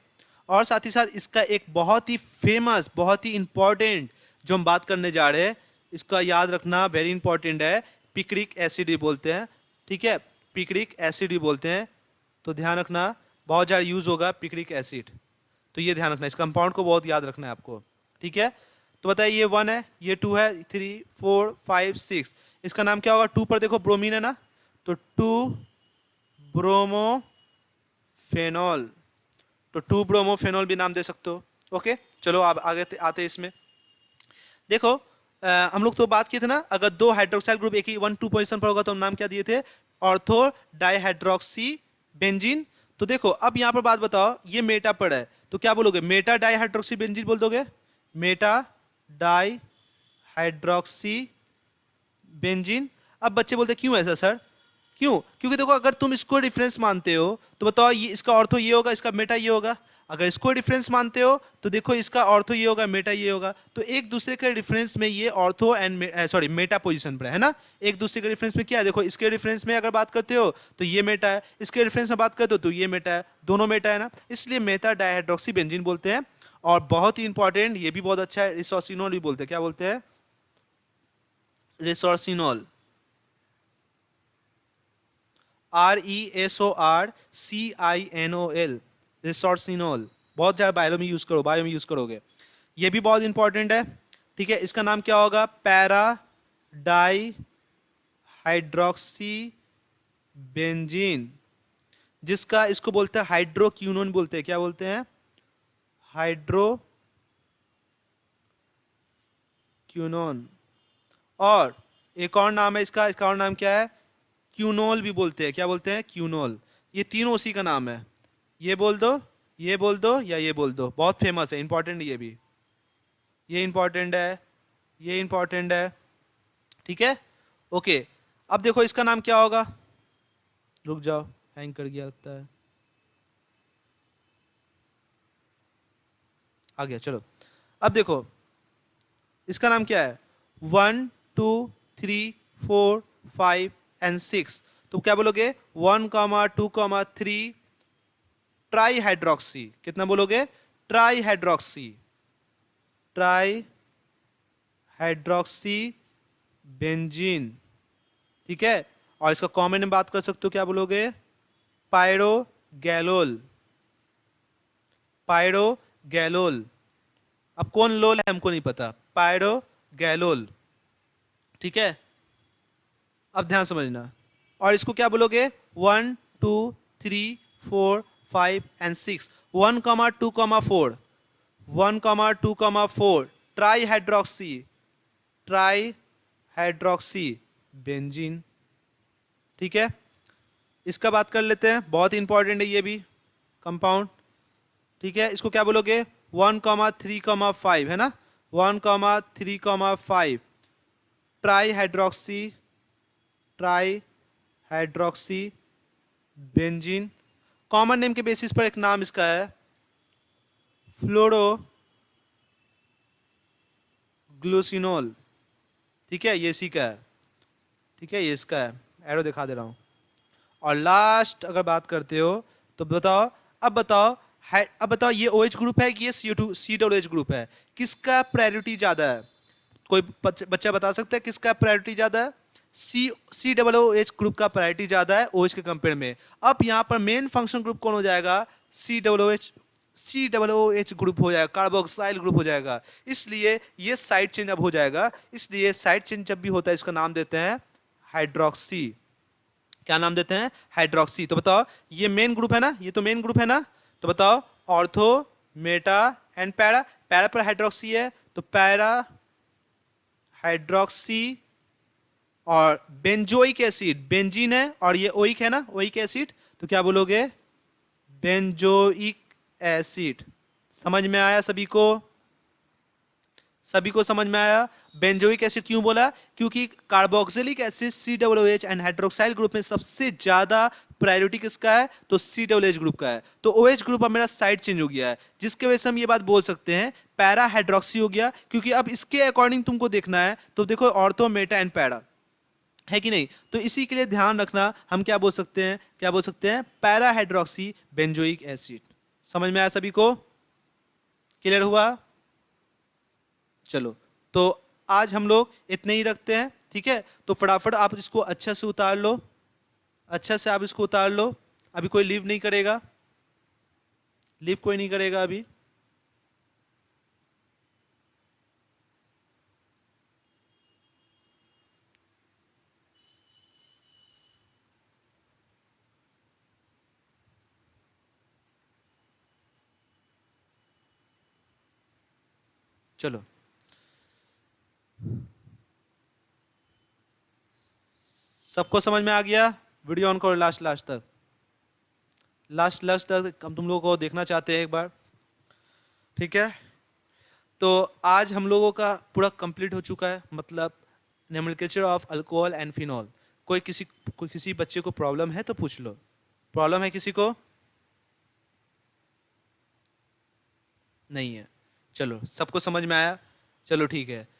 और साथ ही साथ इसका एक बहुत ही फेमस, बहुत ही इंपॉर्टेंट जो हम बात करने जा रहे हैं, इसका याद रखना वेरी इंपॉर्टेंट है, पिक्रिक एसिड भी बोलते हैं। ठीक है, पिक्रिक एसिड भी बोलते हैं, तो ध्यान रखना, बहुत ज़्यादा यूज होगा पिक्रिक एसिड, तो ये ध्यान रखना, इस कंपाउंड को बहुत याद रखना है आपको। ठीक है, तो बताइए ये 1 है, ये 2 है, 3 4 5 6, इसका नाम क्या होगा, 2 पर देखो ब्रोमीन है ना, तो 2 ब्रोमोफेनॉल, तो 2 ब्रोमोफेनॉल भी नाम दे सकते हो। ओके, चलो आप आगे आते हैं इसमें। देखो हम लोग तो बात किए थे ना, अगर 2 हाइड्रोक्साइल ग्रुप एक ही 1 2 पोजीशन पर होगा तो हम नाम क्या दिए थे, ऑर्थो डाइहाइड्रोक्सी बेंजीन। तो देखो अब यहाँ पर बात बताओ, ये मेटा पर है, तो क्या बोलोगे मेटा डाइहाइड्रोक्सी बेंजीन बोल दोगे, मेटा डाइहाइड्रोक्सी बेंजीन। अब बच्चे बोलते क्यों ऐसा सर, क्यों, क्योंकि देखो अगर तुम इसको डिफरेंस मानते हो तो बताओ ये इसका ऑर्थो ये होगा, इसका मेटा ये होगा, अगर इसको डिफरेंस मानते हो तो देखो इसका ऑर्थो ये होगा, मेटा ये होगा, तो एक दूसरे के डिफरेंस में ये ortho and sorry Meta position पर है ना, एक दूसरे के डिफरेंस में क्या है, देखो इसके डिफरेंस में अगर बात करते हो तो ये मेटा है, इसके डिफरेंस में बात करते हो तो ये मेटा है, दोनों मेटा है ना, इसलिए मेटा डाइहाइड्रोक्सी बेंजीन बोलते हैं। और बहुत ही इंपॉर्टेंट, ये भी बहुत अच्छा है, रिसोर्सिनोल भी बोलते हैं, क्या बोलते हैं, रिसोर्सिनोल, RESORCINOL, रिसोर्सिनोल, बहुत ज़्यादा बायो में यूज़ करो, बायो में यूज़ करोगे, ये भी बहुत इंपॉर्टेंट है। ठीक है, इसका नाम क्या होगा, पैरा डाई हाइड्रोक्सी बेंजीन, जिसका इसको बोलते हैं हाइड्रोक्यूनोन बोलते हैं, क्या बोलते हैं, हाइड्रोक्यूनोन। और एक और नाम है इसका, इसका और नाम क्या है, क्यूनोल भी बोलते हैं, क्या बोलते हैं, क्यूनोल। ये तीनों उसी का नाम है, ये बोल दो, ये बोल दो, या ये बोल दो, बहुत फेमस है, इंपॉर्टेंट ये भी, ये इंपॉर्टेंट है, ये इंपॉर्टेंट है। ठीक है, ओके, अब देखो इसका नाम क्या होगा, रुक जाओ हैंग कर गया लगता है, आ गया, चलो अब देखो इसका नाम क्या है, 1 2 3 4 5 एंड 6, तो क्या बोलोगे 1 2 3 ट्राई हाइड्रोक्सी, कितना बोलोगे, try hydroxy, try hydroxy benzene. ठीक है, और इसका कॉमन में बात कर सकते हो, क्या बोलोगे, पायरोगैलोल, पायरोगैलोल, अब कौन लोल है हमको नहीं पता, पायरोगैलोल। ठीक है, अब ध्यान समझना, और इसको क्या बोलोगे 1 2 3 4 5 and 6, 1 2 4, 1 2 4 try hydroxy, try hydroxy benzene. ठीक है, इसका बात कर लेते हैं, बहुत इंपॉर्टेंट है ये भी कंपाउंड। ठीक है, इसको क्या बोलोगे 1 3 5 है ना, 1,3,5 try hydroxy benzene. Common name के बेसिस पर एक नाम इसका है फ्लोरोग्लूसिनोल। ठीक है, ये इसी का है। ठीक है, ये इसका है, एरो दिखा दे रहा हूँ। और लास्ट अगर बात करते हो तो बताओ, अब बताओ अब बताओ ये OH ग्रुप है कि ये COOH ग्रुप है, किसका प्रायोरिटी ज्यादा है? कोई बच्चा बता सकता है किसका प्रायोरिटी ज्यादा है? COOH ग्रुप का प्रायोरिटी ज्यादा है OH के कंपेयर में। अब यहाँ पर मेन फंक्शन ग्रुप कौन हो जाएगा? COOH ग्रुप हो जाएगा, कार्बोक्साइल ग्रुप हो जाएगा। इसलिए ये साइड चेंज अब हो जाएगा। इसलिए साइड चेंज जब भी होता है इसका नाम देते हैं हाइड्रोक्सी। क्या नाम देते हैं? हाइड्रोक्सी। तो बताओ ये मेन ग्रुप है ना, ये तो मेन ग्रुप है ना। तो बताओ ortho, Meta and para. Para पर हाइड्रोक्सी है तो पैरा हाइड्रोक्सी। और बेंजोइक एसिड, बेंजीन है और ये ओइक है ना, ओइक एसिड, तो क्या बोलोगे? Benzoic acid. समझ में आया सभी को? सभी को समझ में आया? बेंजोइक एसिड क्यों बोला? क्योंकि carboxylic acid COOH and hydroxyl group में सबसे ज्यादा प्रायोरिटी किसका है? तो COOH ग्रुप का है। तो OH ग्रुप अब मेरा साइड चेंज हो गया है, जिसके वजह से हम ये बात बोल सकते हैं पैरा हाइड्रोक्सी हो गया। क्योंकि अब इसके अकॉर्डिंग तुमको देखना है तो देखो ऑर्थो, मेटा एंड पैरा है कि नहीं। तो इसी के लिए ध्यान रखना, हम क्या बोल सकते हैं? क्या बोल सकते हैं? Para hydroxy benzoic acid. समझ में आया सभी को? क्लियर हुआ? चलो, तो आज हम लोग इतने ही रखते हैं। ठीक है, तो फटाफट आप इसको अच्छे से उतार लो, अच्छा से आप इसको उतार लो। अभी कोई लीव नहीं करेगा, लीव कोई नहीं करेगा अभी। चलो, सबको समझ में आ गया? वीडियो ऑन करो लास्ट लास्ट तक, लास्ट लास्ट तक हम तुम लोगों को देखना चाहते हैं एक बार। ठीक है, तो आज हम लोगों का पूरा कंप्लीट हो चुका है, मतलब nomenclature of alcohol and phenol. कोई किसी बच्चे को प्रॉब्लम है तो पूछ लो। प्रॉब्लम है किसी को? नहीं है। चलो, सबको समझ में आया? चलो ठीक है।